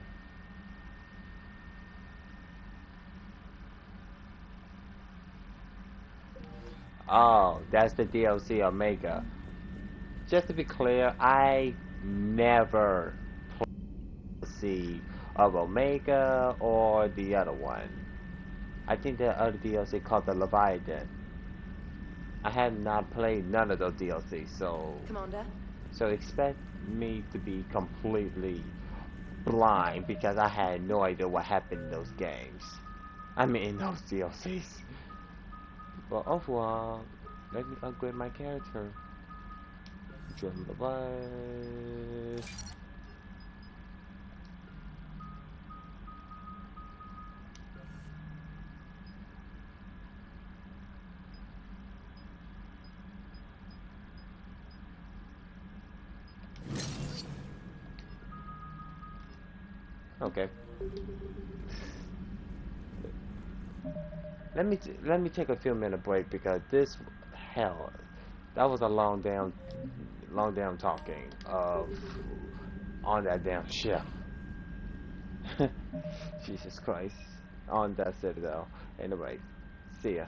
Oh, that's the DLC Omega. Just to be clear, I never played the DLC of Omega or the other one. I think the other DLC called the Leviathan. I have not played none of those DLCs, Commander? so expect me to be completely blind because I had no idea what happened in those games. I mean, in those DLCs. But overall, let me upgrade my character. Join the bus. Okay. Let me take a few minute break because that was a long damn talking of on that damn ship. Jesus Christ, on that Citadel. Anyway, see ya.